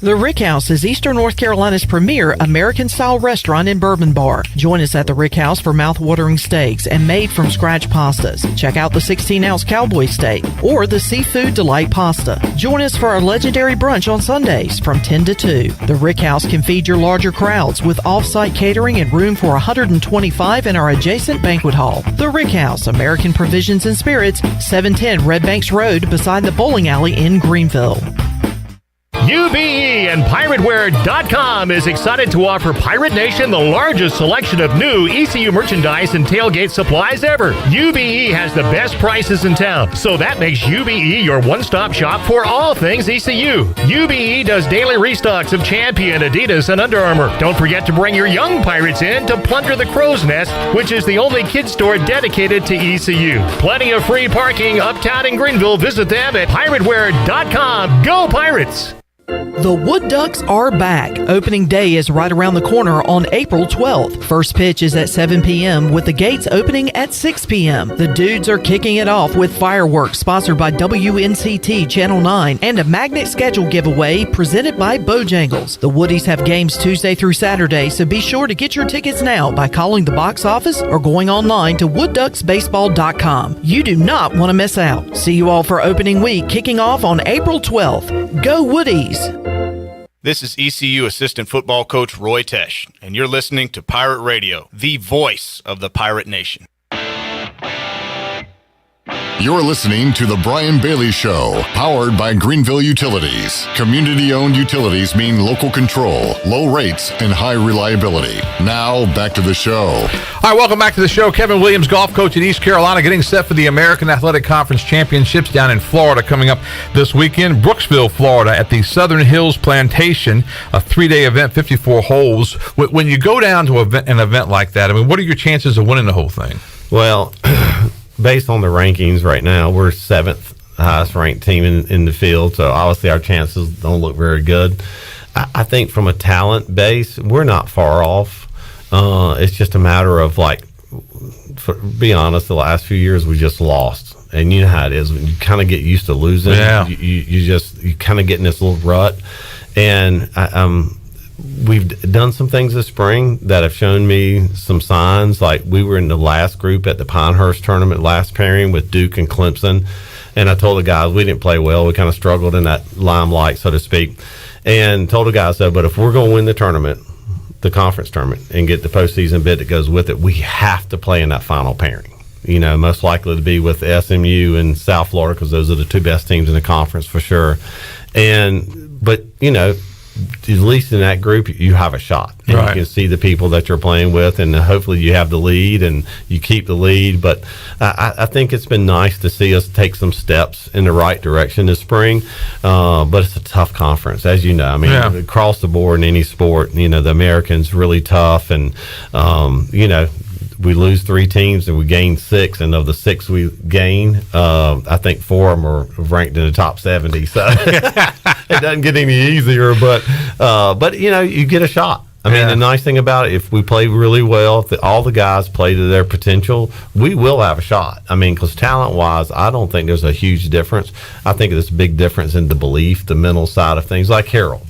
The Rick House is Eastern North Carolina's premier American-style restaurant and bourbon bar. Join us at the Rick House for mouth-watering steaks and made-from-scratch pastas. Check out the 16-ounce cowboy steak or the seafood delight pasta. Join us for our legendary brunch on Sundays from 10 to 2. The Rick House can feed your larger crowds with off-site catering and room for 125 in our adjacent banquet hall. The Rick House, American Provisions and Spirits, 710 Red Banks Road beside the bowling alley in Greenville. UBE and PirateWear.com is excited to offer Pirate Nation the largest selection of new ECU merchandise and tailgate supplies ever. UBE has the best prices in town, so that makes UBE your one-stop shop for all things ECU. UBE does daily restocks of Champion, Adidas, and Under Armour. Don't forget to bring your young Pirates in to plunder the Crow's Nest, which is the only kids store dedicated to ECU. Plenty of free parking uptown in Greenville. Visit them at PirateWear.com. Go Pirates! The Wood Ducks are back. Opening day is right around the corner on April 12th. First pitch is at 7 p.m. with the gates opening at 6 p.m. The Dudes are kicking it off with fireworks sponsored by WNCT Channel 9 and a magnet schedule giveaway presented by Bojangles. The Woodies have games Tuesday through Saturday, so be sure to get your tickets now by calling the box office or going online to woodducksbaseball.com. You do not want to miss out. See you all for opening week kicking off on April 12th. Go Woodies! This is ECU assistant football coach Roy Tesh, and you're listening to Pirate Radio, the voice of the Pirate Nation. You're listening to The Brian Bailey Show, powered by Greenville Utilities. Community-owned utilities mean local control, low rates, and high reliability. Now, back to the show. All right, welcome back to the show. Kevin Williams, golf coach at East Carolina, getting set for the American Athletic Conference Championships down in Florida coming up this weekend. Brooksville, Florida, at the Southern Hills Plantation, a 3-day event, 54 holes. When you go down to an event like that, I mean, what are your chances of winning the whole thing? Well, based on the rankings right now, we're 7th highest ranked team in the field, so obviously our chances don't look very good. I think from a talent base, we're not far off. It's just a matter of, like, be honest, the last few years we just lost. And you know how it is when you kind of get used to losing. Yeah. You kind of get in this little rut. And we've done some things this spring that have shown me some signs. Like, we were in the last group at the Pinehurst tournament last pairing with Duke and Clemson. And I told the guys we didn't play well. We kind of struggled in that limelight, so to speak. And told the guys, but if we're going to win the tournament, the conference tournament, and get the postseason bid that goes with it, we have to play in that final pairing. You know, most likely to be with SMU and South Florida, because those are the two best teams in the conference for sure. But, you know, at least in that group, you have a shot. And right. You can see the people that you're playing with, and hopefully you have the lead and you keep the lead. But I think it's been nice to see us take some steps in the right direction this spring. But it's a tough conference, as you know. I mean, across the board in any sport, you know, the American's really tough. And, you know, we lose 3 teams and we gain 6, and of the 6 we gain, I think 4 of them are ranked in the top 70. So it doesn't get any easier, but you know, you get a shot. I mean, the nice thing about it, if we play really well, if all the guys play to their potential, we will have a shot. I mean, because talent-wise, I don't think there's a huge difference. I think there's a big difference in the belief, the mental side of things, like Harold.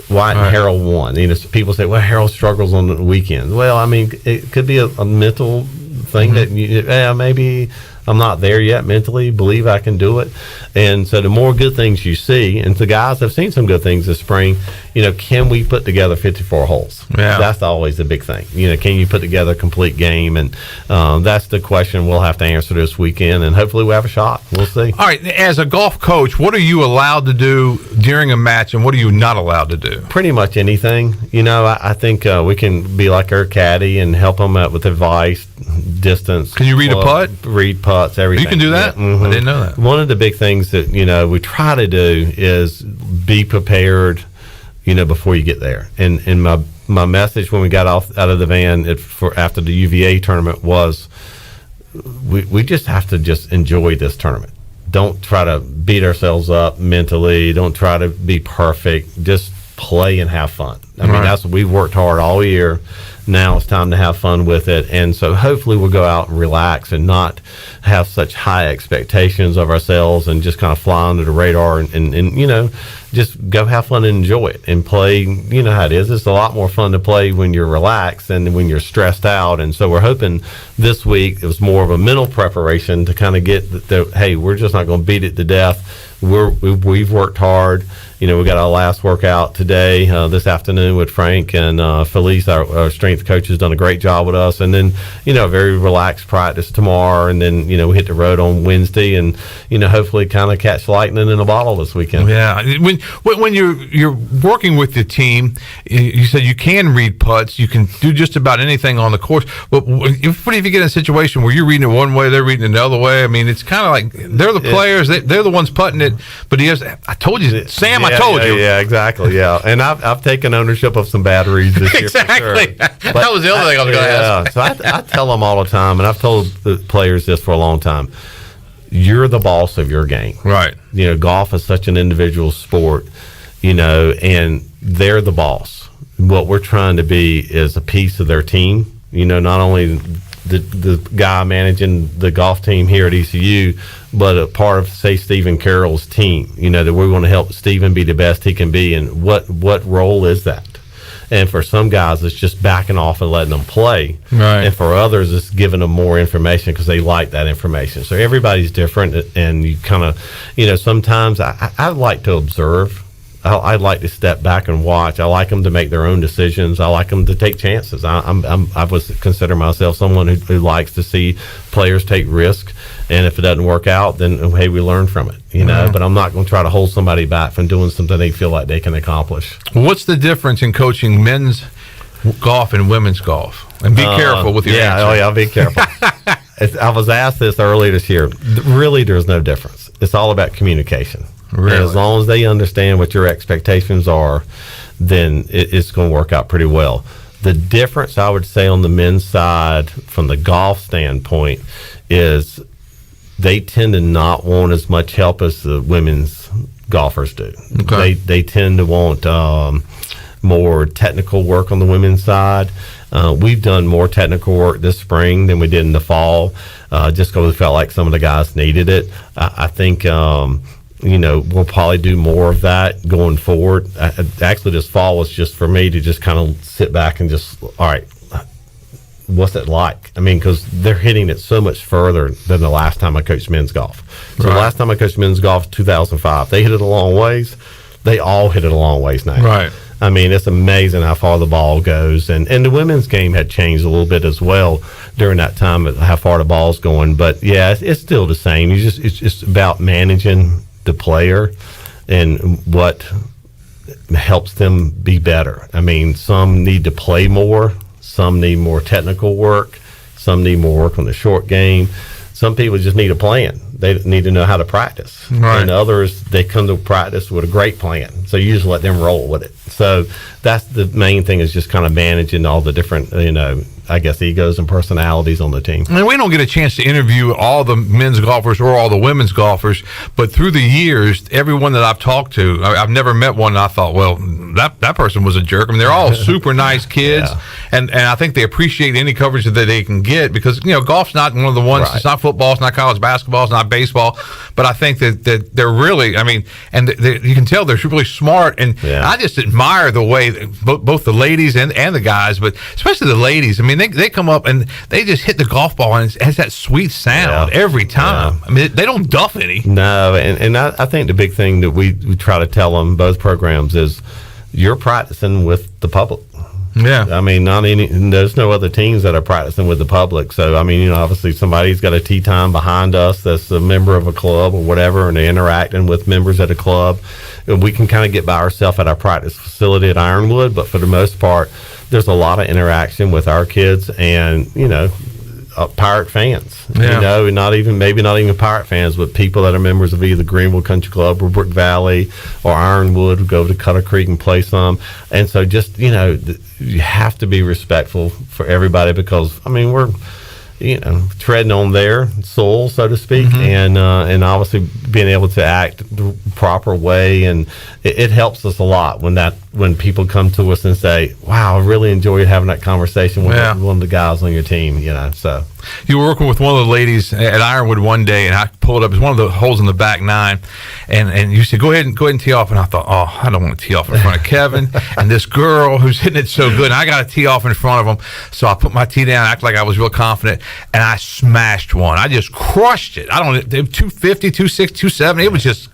Why Harold won? You know, people say, well, Harold struggles on the weekends. Well, I mean, it could be a mental thing that maybe I'm not there yet mentally, believe I can do it. And so the more good things you see, and the guys have seen some good things this spring, you know, can we put together 54 holes? Yeah. That's always the big thing. You know, can you put together a complete game? And that's the question we'll have to answer this weekend, and hopefully we'll have a shot. We'll see. All right, as a golf coach, what are you allowed to do during a match, and what are you not allowed to do? Pretty much anything. You know, I think we can be like our caddy and help them out with advice, distance. Can you read a putt? Read putts, everything. You can do that? Yeah. Mm-hmm. I didn't know that. One of the big things that, you know, we try to do is be prepared, you know, before you get there. And my message when we got out of the van after the UVA tournament was we just have to just enjoy this tournament. Don't try to beat ourselves up mentally. Don't try to be perfect. Just play and have fun. I mean, that's what we've worked hard all year. Now it's time to have fun with it. And so hopefully we'll go out and relax and not have such high expectations of ourselves and just kind of fly under the radar and you know, just go have fun and enjoy it and play. You know how it is. It's a lot more fun to play when you're relaxed than when you're stressed out. And so we're hoping this week it was more of a mental preparation to kind of get hey, we're just not going to beat it to death. We've worked hard. You know, we got our last workout today, this afternoon with Frank, and Felice, our strength coach, has done a great job with us. And then, you know, very relaxed practice tomorrow, and then, you know, we hit the road on Wednesday, and, you know, hopefully kind of catch lightning in a bottle this weekend. Yeah, when you're working with the team, you said you can read putts, you can do just about anything on the course. But what if you get in a situation where you're reading it one way, they're reading it the other way? I mean, it's kind of like they're the players, they're the ones putting it. But I told you, Sam. I told you. Yeah, exactly. Yeah, and I've taken ownership of some bad reads this year. Exactly. For sure. That was the other thing I was going to ask. So I tell them all the time, and I've told the players this for a long time. You're the boss of your game. Right. You know, golf is such an individual sport. and they're the boss. What we're trying to be is a piece of their team. Not only the guy managing the golf team here at ECU, but a part of, say, Stephen Carroll's team. That we want to help Stephen be the best he can be. And what role is that? And for some guys, it's just backing off and letting them play. Right. And for others, it's giving them more information because they like that information. So everybody's different, and you kind of, sometimes I like to observe. I like to step back and watch. I like them to make their own decisions. I like them to take chances. I would consider myself someone who likes to see players take risk, and if it doesn't work out, then hey, we learn from it. But I'm not going to try to hold somebody back from doing something they feel like they can accomplish. What's the difference in coaching men's golf and women's golf? And be careful with your answer. Oh yeah, I'll be careful. I was asked this earlier this year. Really, there's no difference. It's all about communication. Really? And as long as they understand what your expectations are, then it's going to work out pretty well. The difference, I would say, on the men's side from the golf standpoint is they tend to not want as much help as the women's golfers do. Okay. They tend to want more technical work on the women's side. We've done more technical work this spring than we did in the fall, just because we felt like some of the guys needed it. I think we'll probably do more of that going forward. Actually, this fall was just for me to just kind of sit back and just, all right, what's it like? Because they're hitting it so much further than the last time I coached men's golf. So the last time I coached men's golf, 2005, they hit it a long ways. They all hit it a long ways now. Right. It's amazing how far the ball goes. And the women's game had changed a little bit as well during that time, how far the ball's going. But, yeah, it's still the same. It's just about managing the player and what helps them be better. Some need to play more. Some need more technical work. Some need more work on the short game. Some people just need a plan. They need to know how to practice. Right. And others, they come to practice with a great plan. So you just let them roll with it. So that's the main thing, is just kind of managing all the different, egos and personalities on the team. We don't get a chance to interview all the men's golfers or all the women's golfers, but through the years, everyone that I've talked to, I've never met one that I thought, well, that person was a jerk. They're all super nice kids, and I think they appreciate any coverage that they can get, because golf's not one of the ones. Right. It's not football, it's not college basketball, it's not baseball, but I think that they're really, and you can tell they're really smart, and I just admire the way that both the ladies and the guys, but especially the ladies. They come up and they just hit the golf ball, and it has that sweet sound every time. They don't duff any. No, and I think the big thing that we try to tell them, both programs, is you're practicing with the public. Yeah. There's no other teams that are practicing with the public. So, obviously somebody's got a tee time behind us that's a member of a club or whatever, and they're interacting with members at a club. And we can kind of get by ourselves at our practice facility at Ironwood, but for the most part, there's a lot of interaction with our kids and, Pirate fans, and maybe not even Pirate fans, but people that are members of either Greenville Country Club or Brook Valley or Ironwood would go to Cutter Creek and play some. And so just, you have to be respectful for everybody, because, we're, treading on their soul, so to speak, and obviously being able to act the proper way, and it helps us a lot when people come to us and say, "Wow, I really enjoyed having that conversation with one of the guys on your team." So you were working with one of the ladies at Ironwood one day, and I pulled up. It's one of the holes in the back nine, and you said, "Go ahead and tee off." And I thought, "Oh, I don't want to tee off in front of Kevin and this girl who's hitting it so good. And I got to tee off in front of him." So I put my tee down, act like I was real confident, and I smashed one. I just crushed it. 250, 260, 270. It was just.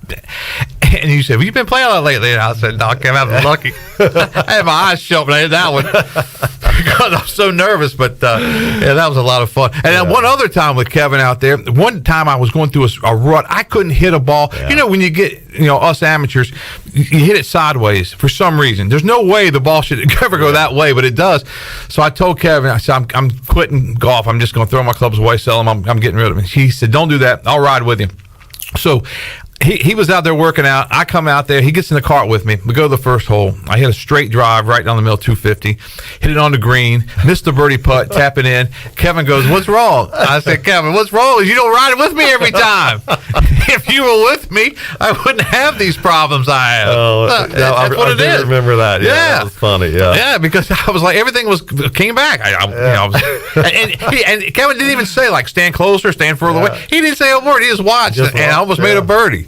And you said, "Well, you've been playing a lot lately." And I said, "No, I came out lucky." I had my eyes shut when I hit that one because I'm so nervous. But that was a lot of fun. And then one other time with Kevin out there, one time I was going through a rut. I couldn't hit a ball. When you get, us amateurs, you hit it sideways for some reason. There's no way the ball should ever go that way, but it does. So I told Kevin, I said, I'm quitting golf. I'm just going to throw my clubs away, sell them. I'm getting rid of them. He said, "Don't do that. I'll ride with you." So He was out there working out. I come out there. He gets in the cart with me. We go to the first hole. I hit a straight drive right down the middle, 250. Hit it on the green. Missed the birdie putt, tapping in. Kevin goes, "What's wrong?" I said, "Kevin, what's wrong is you don't ride it with me every time. If you were with me, I wouldn't have these problems I have." That's what it is. I remember that. Yeah, that was funny. Yeah, because I was like, everything came back. And Kevin didn't even say, like, stand closer, stand further away. He didn't say a word. He just watched and I almost made a birdie.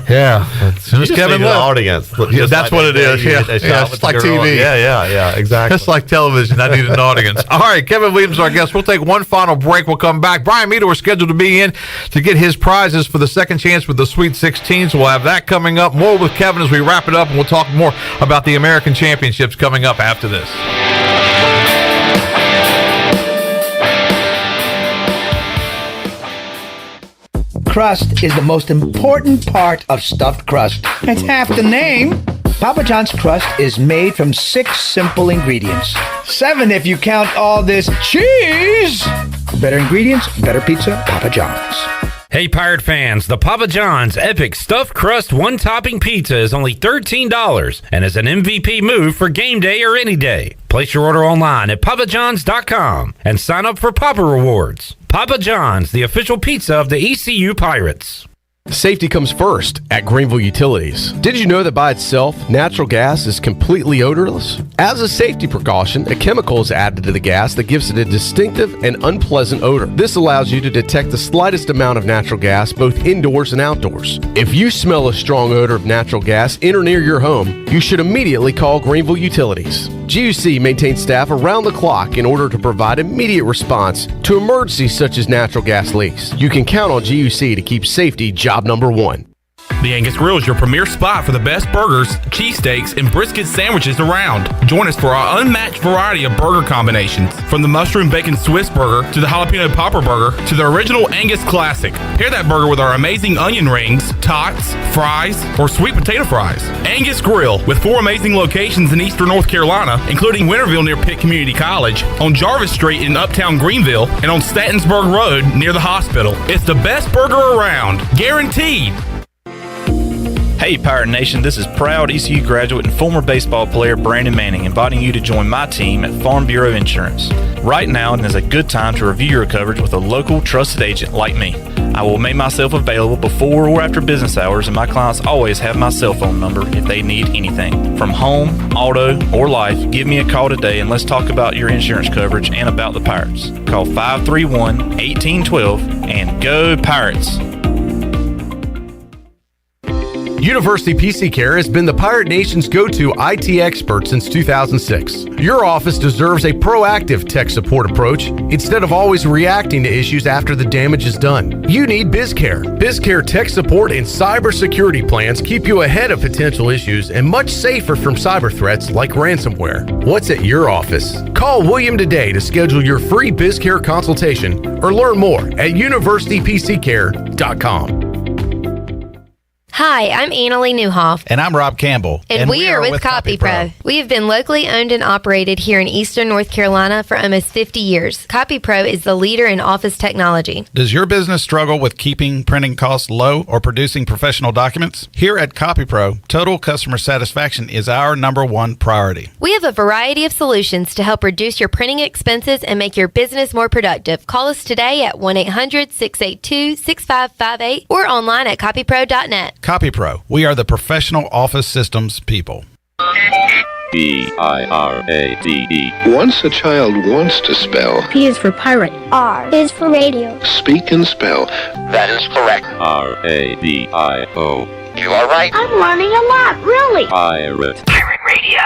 Yeah. As soon as Kevin left. Audience. That's what it is. Yeah. It's like TV. Yeah, exactly. It's like television. I need an audience. All right, Kevin Williams, our guest. We'll take one final break. We'll come back. Brian Meador is scheduled to be in to get his prizes for the second chance with the Sweet 16. So we'll have that coming up. More with Kevin as we wrap it up, and we'll talk more about the American Championships coming up after this. Crust is the most important part of stuffed crust. It's half the name. Papa John's crust is made from 6 simple ingredients. 7 if you count all this cheese. Better ingredients, better pizza, Papa John's. Hey, Pirate fans, the Papa John's Epic Stuffed Crust One-Topping Pizza is only $13 and is an MVP move for game day or any day. Place your order online at papajohns.com and sign up for Papa Rewards. Papa John's, the official pizza of the ECU Pirates. Safety comes first at Greenville Utilities. Did you know that by itself, natural gas is completely odorless? As a safety precaution, a chemical is added to the gas that gives it a distinctive and unpleasant odor. This allows you to detect the slightest amount of natural gas both indoors and outdoors. If you smell a strong odor of natural gas in or near your home, you should immediately call Greenville Utilities. GUC maintains staff around the clock in order to provide immediate response to emergencies such as natural gas leaks. You can count on GUC to keep safety job number 1. The Angus Grill is your premier spot for the best burgers, cheesesteaks, and brisket sandwiches around. Join us for our unmatched variety of burger combinations, from the mushroom bacon Swiss burger to the jalapeno popper burger to the original Angus classic. Pair that burger with our amazing onion rings, tots, fries, or sweet potato fries. Angus Grill, with 4 amazing locations in eastern North Carolina, including Winterville near Pitt Community College, on Jarvis Street in uptown Greenville, and on Statensburg Road near the hospital. It's the best burger around, guaranteed. Hey Pirate Nation, this is proud ECU graduate and former baseball player Brandon Manning inviting you to join my team at Farm Bureau Insurance. Right now is a good time to review your coverage with a local trusted agent like me. I will make myself available before or after business hours, and my clients always have my cell phone number if they need anything. From home, auto, or life, give me a call today and let's talk about your insurance coverage and about the Pirates. Call 531-1812 and go Pirates! University PC Care has been the Pirate Nation's go-to IT expert since 2006. Your office deserves a proactive tech support approach instead of always reacting to issues after the damage is done. You need BizCare. BizCare tech support and cybersecurity plans keep you ahead of potential issues and much safer from cyber threats like ransomware. What's at your office? Call William today to schedule your free BizCare consultation or learn more at universitypccare.com. Hi, I'm Annalie Newhoff. And I'm Rob Campbell. And we are with CopyPro. We have been locally owned and operated here in Eastern North Carolina for almost 50 years. CopyPro is the leader in office technology. Does your business struggle with keeping printing costs low or producing professional documents? Here at CopyPro, total customer satisfaction is our #1 priority. We have a variety of solutions to help reduce your printing expenses and make your business more productive. Call us today at 1-800-682-6558 or online at copypro.net. CopyPro, we are the professional office systems people. Pirate. Once a child wants to spell. P is for pirate. R is for radio. Speak and spell. That is correct. RADIO. You are right. I'm learning a lot, really. Pirate. Pirate Radio.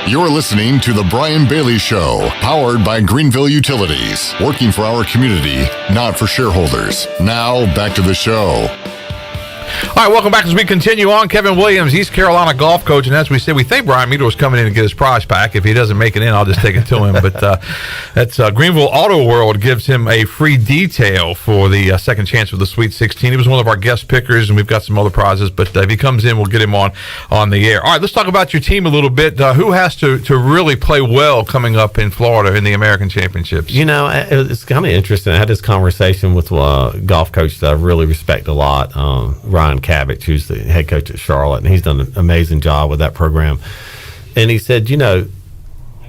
You're listening to The Brian Bailey Show, powered by Greenville Utilities, working for our community, not for shareholders. Now, back to the show. All right, welcome back as we continue on. Kevin Williams, East Carolina golf coach, and as we said, we think Brian Meador was coming in to get his prize pack. If he doesn't make it in, I'll just take it to him. But that's Greenville Auto World gives him a free detail for the second chance for the Sweet 16. He was one of our guest pickers, and we've got some other prizes. But if he comes in, we'll get him on the air. All right, let's talk about your team a little bit. Who has to really play well coming up in Florida in the American Championships? You know, it's kind of interesting. I had this conversation with a golf coach that I really respect a lot, Ryan Cabbage, who's the head coach at Charlotte, and he's done an amazing job with that program. And he said, you know,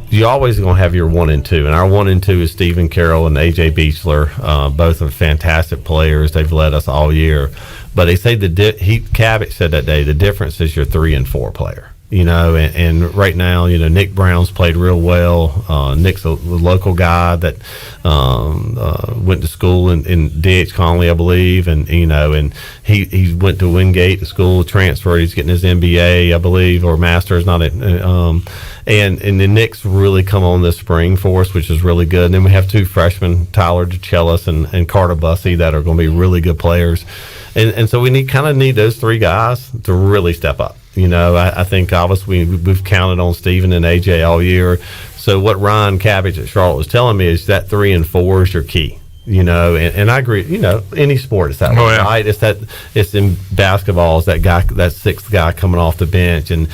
you're always going to have your 1 and 2, and our 1 and 2 is Stephen Carroll and AJ Beechler. Both are fantastic players. They've led us all year. But they say Cabbage said that day the difference is your 3 and 4 player. You know, and right now, you know, Nick Brown's played real well. Nick's a local guy that went to school in D.H. Conley, I believe, and you know, and he went to Wingate, the school, transferred. He's getting his MBA, I believe, or master's, not it. And then Nick's really come on this spring for us, which is really good. And then we have 2 freshmen, Tyler DeChellis and Carter Bussey, that are going to be really good players. And so we need those 3 guys to really step up. You know, I think obviously we've counted on Steven and AJ all year. So what Ryan Cabbage at Charlotte was telling me is that 3 and 4 is your key. You know, and I agree. You know, any sport is that way, right? It's in basketball. It's that 6th guy coming off the bench, and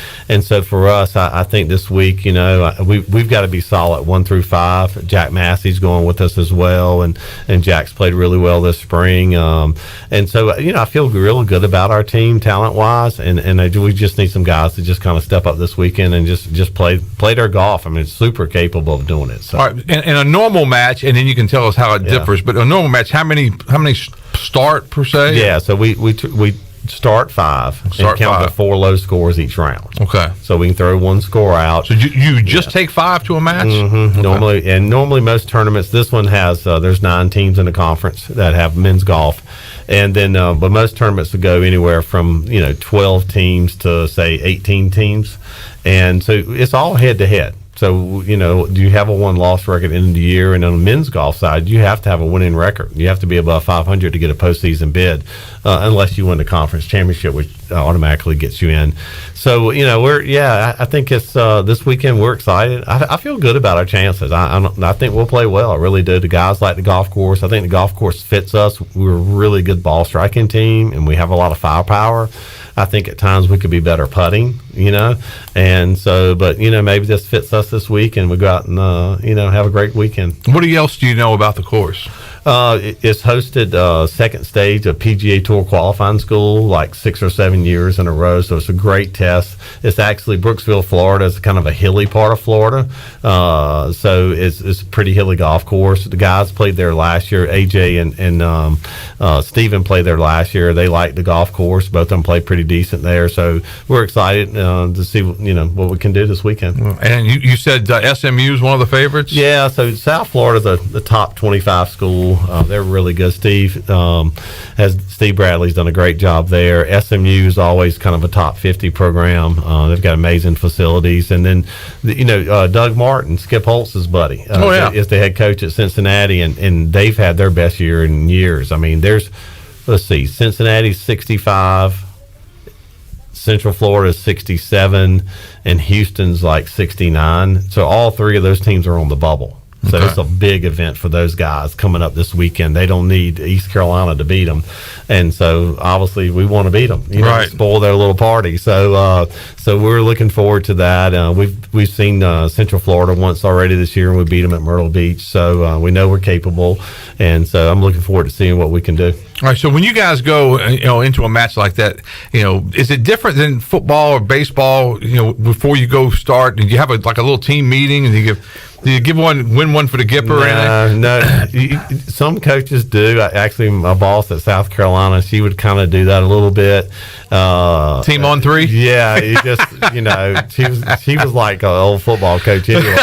so for us, I think this week, you know, we've got to be solid 1 through 5. Jack Massey's going with us as well, and Jack's played really well this spring, and so you know, I feel real good about our team talent wise, and we just need some guys to just kind of step up this weekend and just play their golf. I mean, it's super capable of doing it. So. All right, in a normal match, and then you can tell us how it differs. But a normal match, how many start per se? Yeah, so we start 5 and count to 4 low scores each round. Okay, so we can throw 1 score out. So you just take 5 to a match? Mm-hmm. Okay. Normally most tournaments. This one has there's 9 teams in the conference that have men's golf, and then but most tournaments will go anywhere from 12 teams to say 18 teams, and so it's all head to head. So, you know, do you have a 1-loss record at the end of the year? And on the men's golf side, you have to have a winning record. You have to be above 500 to get a postseason bid, unless you win the conference championship, which automatically gets you in. So, you know, I think it's this weekend we're excited. I feel good about our chances. I think we'll play well. I really do. The guys like the golf course. I think the golf course fits us. We're a really good ball striking team, and we have a lot of firepower. I think at times we could be better putting, you know, and so, but, you know, maybe this fits us this week and we go out and, you know, have a great weekend. What else do you know about the course? It's hosted second stage of PGA Tour qualifying school like 6 or 7 years in a row, so it's a great test. It's actually Brooksville, Florida. It's kind of a hilly part of Florida, so it's a pretty hilly golf course. The guys played there last year. AJ and Steven played there last year. They liked the golf course. Both of them played pretty decent there, so we're excited to see what we can do this weekend. And you said SMU is one of the favorites? Yeah, so South Florida's the top 25 school. They're really good. Steve Bradley's done a great job there. SMU is always kind of a top 50 program. They've got amazing facilities, and then Doug Martin, Skip Holtz's buddy, is the head coach at Cincinnati, and they've had their best year in years. I mean, Cincinnati's 65. Central Florida is 67, and Houston's like 69. So all 3 of those teams are on the bubble. So It's a big event for those guys coming up this weekend. They don't need East Carolina to beat them, and so obviously we want to beat them. Spoil their little party. So we're looking forward to that. We've seen Central Florida once already this year, and we beat them at Myrtle Beach. So we know we're capable, and so I'm looking forward to seeing what we can do. All right. So when you guys go, into a match like that, is it different than football or baseball? Before you go start, do you have a little team meeting, and do you win one for the Gipper? No. Some coaches do. Actually, my boss at South Carolina, she would kind of do that a little bit. Team on 3? Yeah, she was like an old football coach anyway.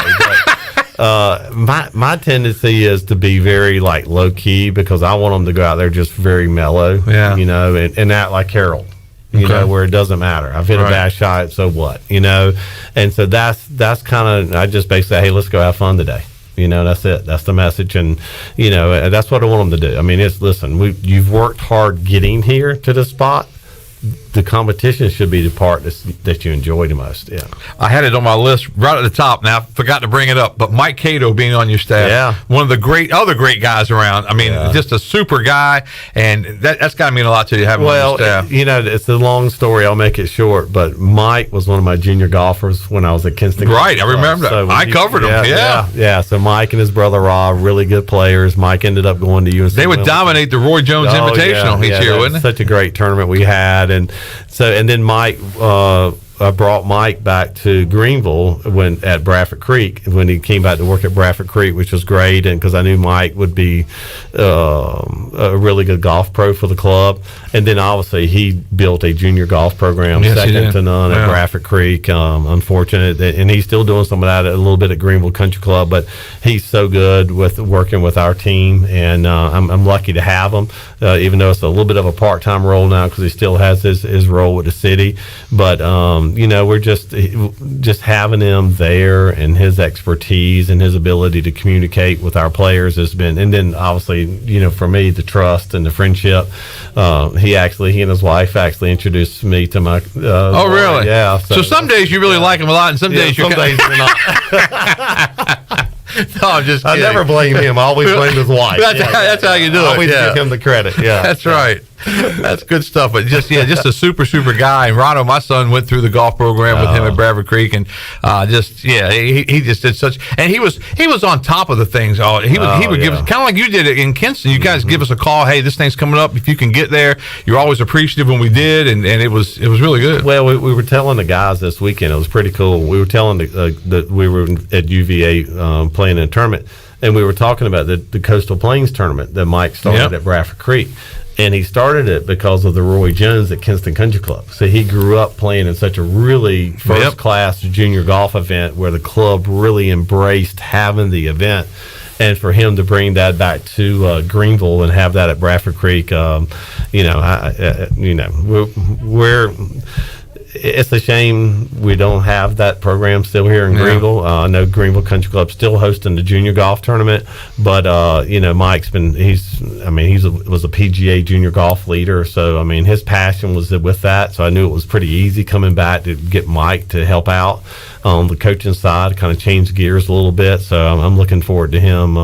But, my tendency is to be very low key, because I want them to go out there just very mellow. Yeah. And act like Harold. Where it doesn't matter. I've hit a bad shot, so what? And so that's kind of, I just basically say, hey, let's go have fun today. That's it. That's the message, and that's what I want them to do. I mean, listen, you've worked hard getting here to this spot, the competition should be the part that you enjoy the most. Yeah, I had it on my list right at the top. Now I forgot to bring it up, but Mike Cato being on your staff, one of the other great guys around. I mean, just a super guy, and that's got to mean a lot to you having him on your staff. It's a long story. I'll make it short, but Mike was one of my junior golfers when I was at Kinston. Right, I remember that. So I covered him. Yeah. So Mike and his brother Rob, really good players. Mike ended up going to UNC. They would dominate the Roy Jones Invitational each year, wouldn't it? Such a great tournament we had, and then Mike. I brought Mike back to Greenville at Bradford Creek when he came back to work at Bradford Creek, which was great, and because I knew Mike would be a really good golf pro for the club. And then obviously he built a junior golf program, second to none at Bradford Creek. Unfortunate, and he's still doing some of that a little bit at Greenville Country Club, but he's so good with working with our team, and I'm lucky to have him, even though it's a little bit of a part-time role now because he still has his role with the city. But we're just having him there, and his expertise and his ability to communicate with our players has been, and then obviously, for me, the trust and the friendship. He and his wife actually introduced me to my. Oh, really? Yeah. So some days you really like him a lot, and some days you're not. No, I'm just kidding. I never blame him. I always blame his wife. That's how you do it. Always give him the credit. Yeah, that's right. That's good stuff. But just a super guy. And Rado, my son, went through the golf program with him at Bradford Creek, and he just did such. And he was on top of the things. He would give us, kind of like you did it in Kinston. You guys give us a call. Hey, this thing's coming up. If you can get there, you're always appreciative when we did, and it was really good. Well, we were telling the guys this weekend. It was pretty cool. We were telling that we were at UVA playing in a tournament, and we were talking about the Coastal Plains tournament that Mike started at Bradford Creek. And he started it because of the Roy Jones at Kinston Country Club. So he grew up playing in such a really first-class junior golf event where the club really embraced having the event. And for him to bring that back to Greenville and have that at Bradford Creek, it's a shame we don't have that program still here in Greenville. I know Greenville Country Club's still hosting the junior golf tournament, but Mike's was a PGA junior golf leader, so his passion was with that. So I knew it was pretty easy coming back to get Mike to help out on the coaching side, kind of change gears a little bit. So I'm looking forward to him,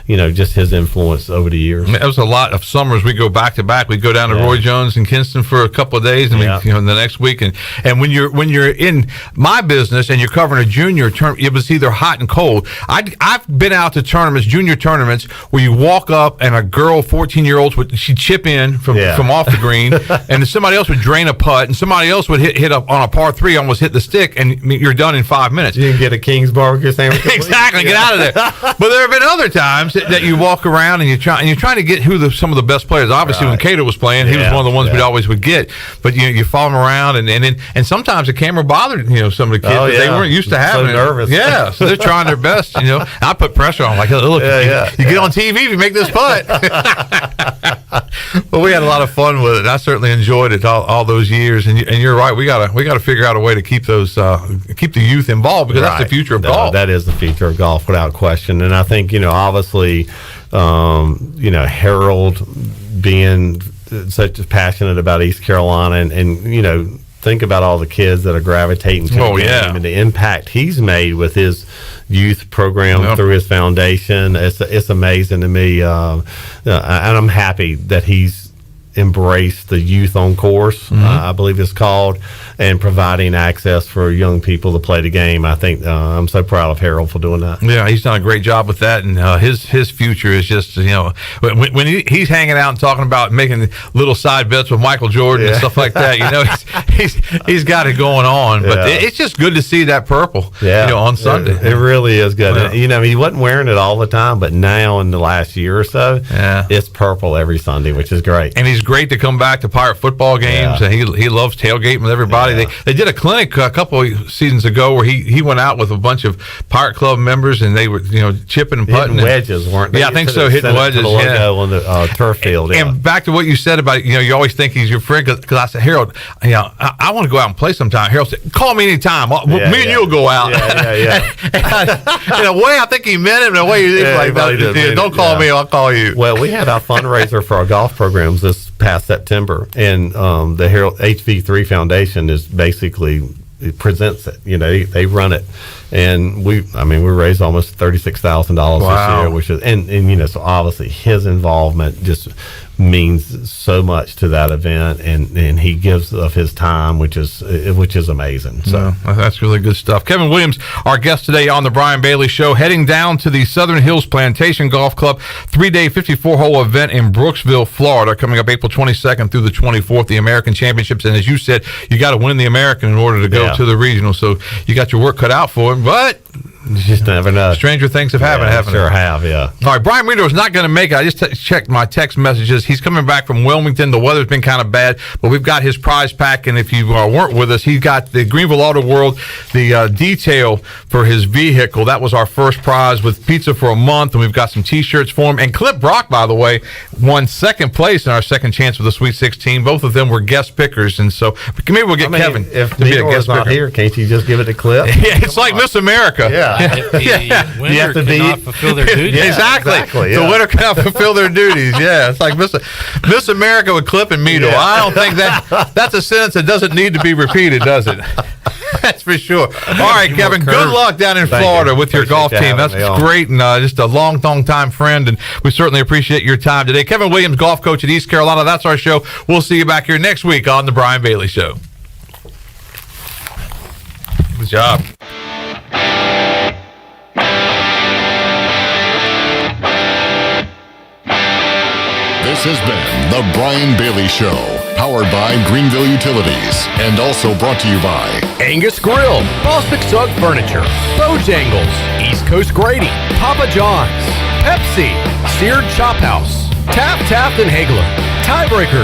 just his influence over the years. It was a lot of summers. We go back to back. We go down to Roy Jones in Kinston for a couple of days, and the next week. And when you're in my business and you're covering a junior tournament, it was either hot and cold. I've been out to tournaments, junior tournaments, where you walk up and a girl, 14-year-olds, she'd chip in from off the green, and then somebody else would drain a putt, and somebody else would hit up on a par 3, almost hit the stick, and you're done in 5 minutes. You can get a King's barbecue sandwich. Exactly, get out of there. But there have been other times that you walk around and you're trying to get some of the best players. Obviously, when Cato was playing, he was one of the ones we always would get. But you follow him around, and sometimes the camera bothered some of the kids. They weren't used to having it. Nervous. Yeah, so they're trying their best. I put pressure on, like, look, you get on TV if you make this putt. But we had a lot of fun with it. I certainly enjoyed it all those years. And you're right. We gotta figure out a way to keep those keep the youth involved, because that's the future of golf. That is the future of golf without question. And I think obviously Harold being such passionate about East Carolina, and think about all the kids that are gravitating to him and the impact he's made with his youth program through his foundation. It's amazing to me, and I'm happy that he's embraced the youth on course, I believe it's called, and providing access for young people to play the game. I think I'm so proud of Harold for doing that. Yeah, he's done a great job with that, and his future is just when he's hanging out and talking about making little side bets with Michael Jordan and stuff like that. He's got it going on. But it's just good to see that purple. On Sunday. It really is good. He wasn't wearing it all the time, but now in the last year or so, it's purple every Sunday, which is great. And he's great to come back to Pirate football games, and he loves tailgating with everybody. They did a clinic a couple of seasons ago where he went out with a bunch of Pirate Club members, and they were chipping and putting wedges, weren't they? Yeah, I think so. Hitting wedges. The logo on the turf field. And back to what you said about you always think he's your friend, because I said, Harold, I want to go out and play sometime. Harold said, call me anytime. Me and you'll go out. In a way, I think he meant it. In a way, he's like, don't call me, I'll call you. Well, we had our fundraiser for our golf programs this past September, and the Herald HV3 Foundation is basically it presents it. They run it, and we raised almost $36,000 this year, which is and so obviously his involvement just means so much to that event, and he gives of his time, which is amazing. So that's really good stuff. Kevin Williams, our guest today on the Brian Bailey Show, heading down to the Southern Hills Plantation Golf Club 3-day 54-hole event in Brooksville, Florida, coming up April 22nd through the 24th, the American Championships. And as you said, you got to win the American in order to go to the regional. So you got your work cut out for him, but you just never know. Stranger things have happened, haven't they? Sure have, yeah. All right, Brian Reeder is not going to make it. I just checked my text messages. He's coming back from Wilmington. The weather's been kind of bad, but we've got his prize pack, and if you weren't with us, he's got the Greenville Auto World, the detail for his vehicle. That was our first prize with pizza for a month, and we've got some T-shirts for him. And Clip Brock, by the way, won second place in our second chance for the Sweet 16. Both of them were guest pickers, and so maybe we'll get Kevin if to be a guest not here. Can't you just give it to Clip? Yeah, it's like Miss America. Yeah. You have to cannot fulfill their duties. Exactly. The winner cannot fulfill their duties. Yeah, it's like Miss America with Clip and Meadle. I don't think that's a sentence that doesn't need to be repeated, does it? That's for sure. All right, Kevin, good luck down in Florida with your golf team. That's great, and just a long time friend, and we certainly appreciate your time today. Kevin Williams, golf coach at East Carolina. That's our show. We'll see you back here next week on The Brian Bailey Show. Good job. This has been The Brian Bailey Show, powered by Greenville Utilities, and also brought to you by Angus Grill, Bostic Sugg Furniture, Bojangles, East Coast Grading, Papa John's, Pepsi, Seared Chop House, Taft and Hagler, Tiebreakers,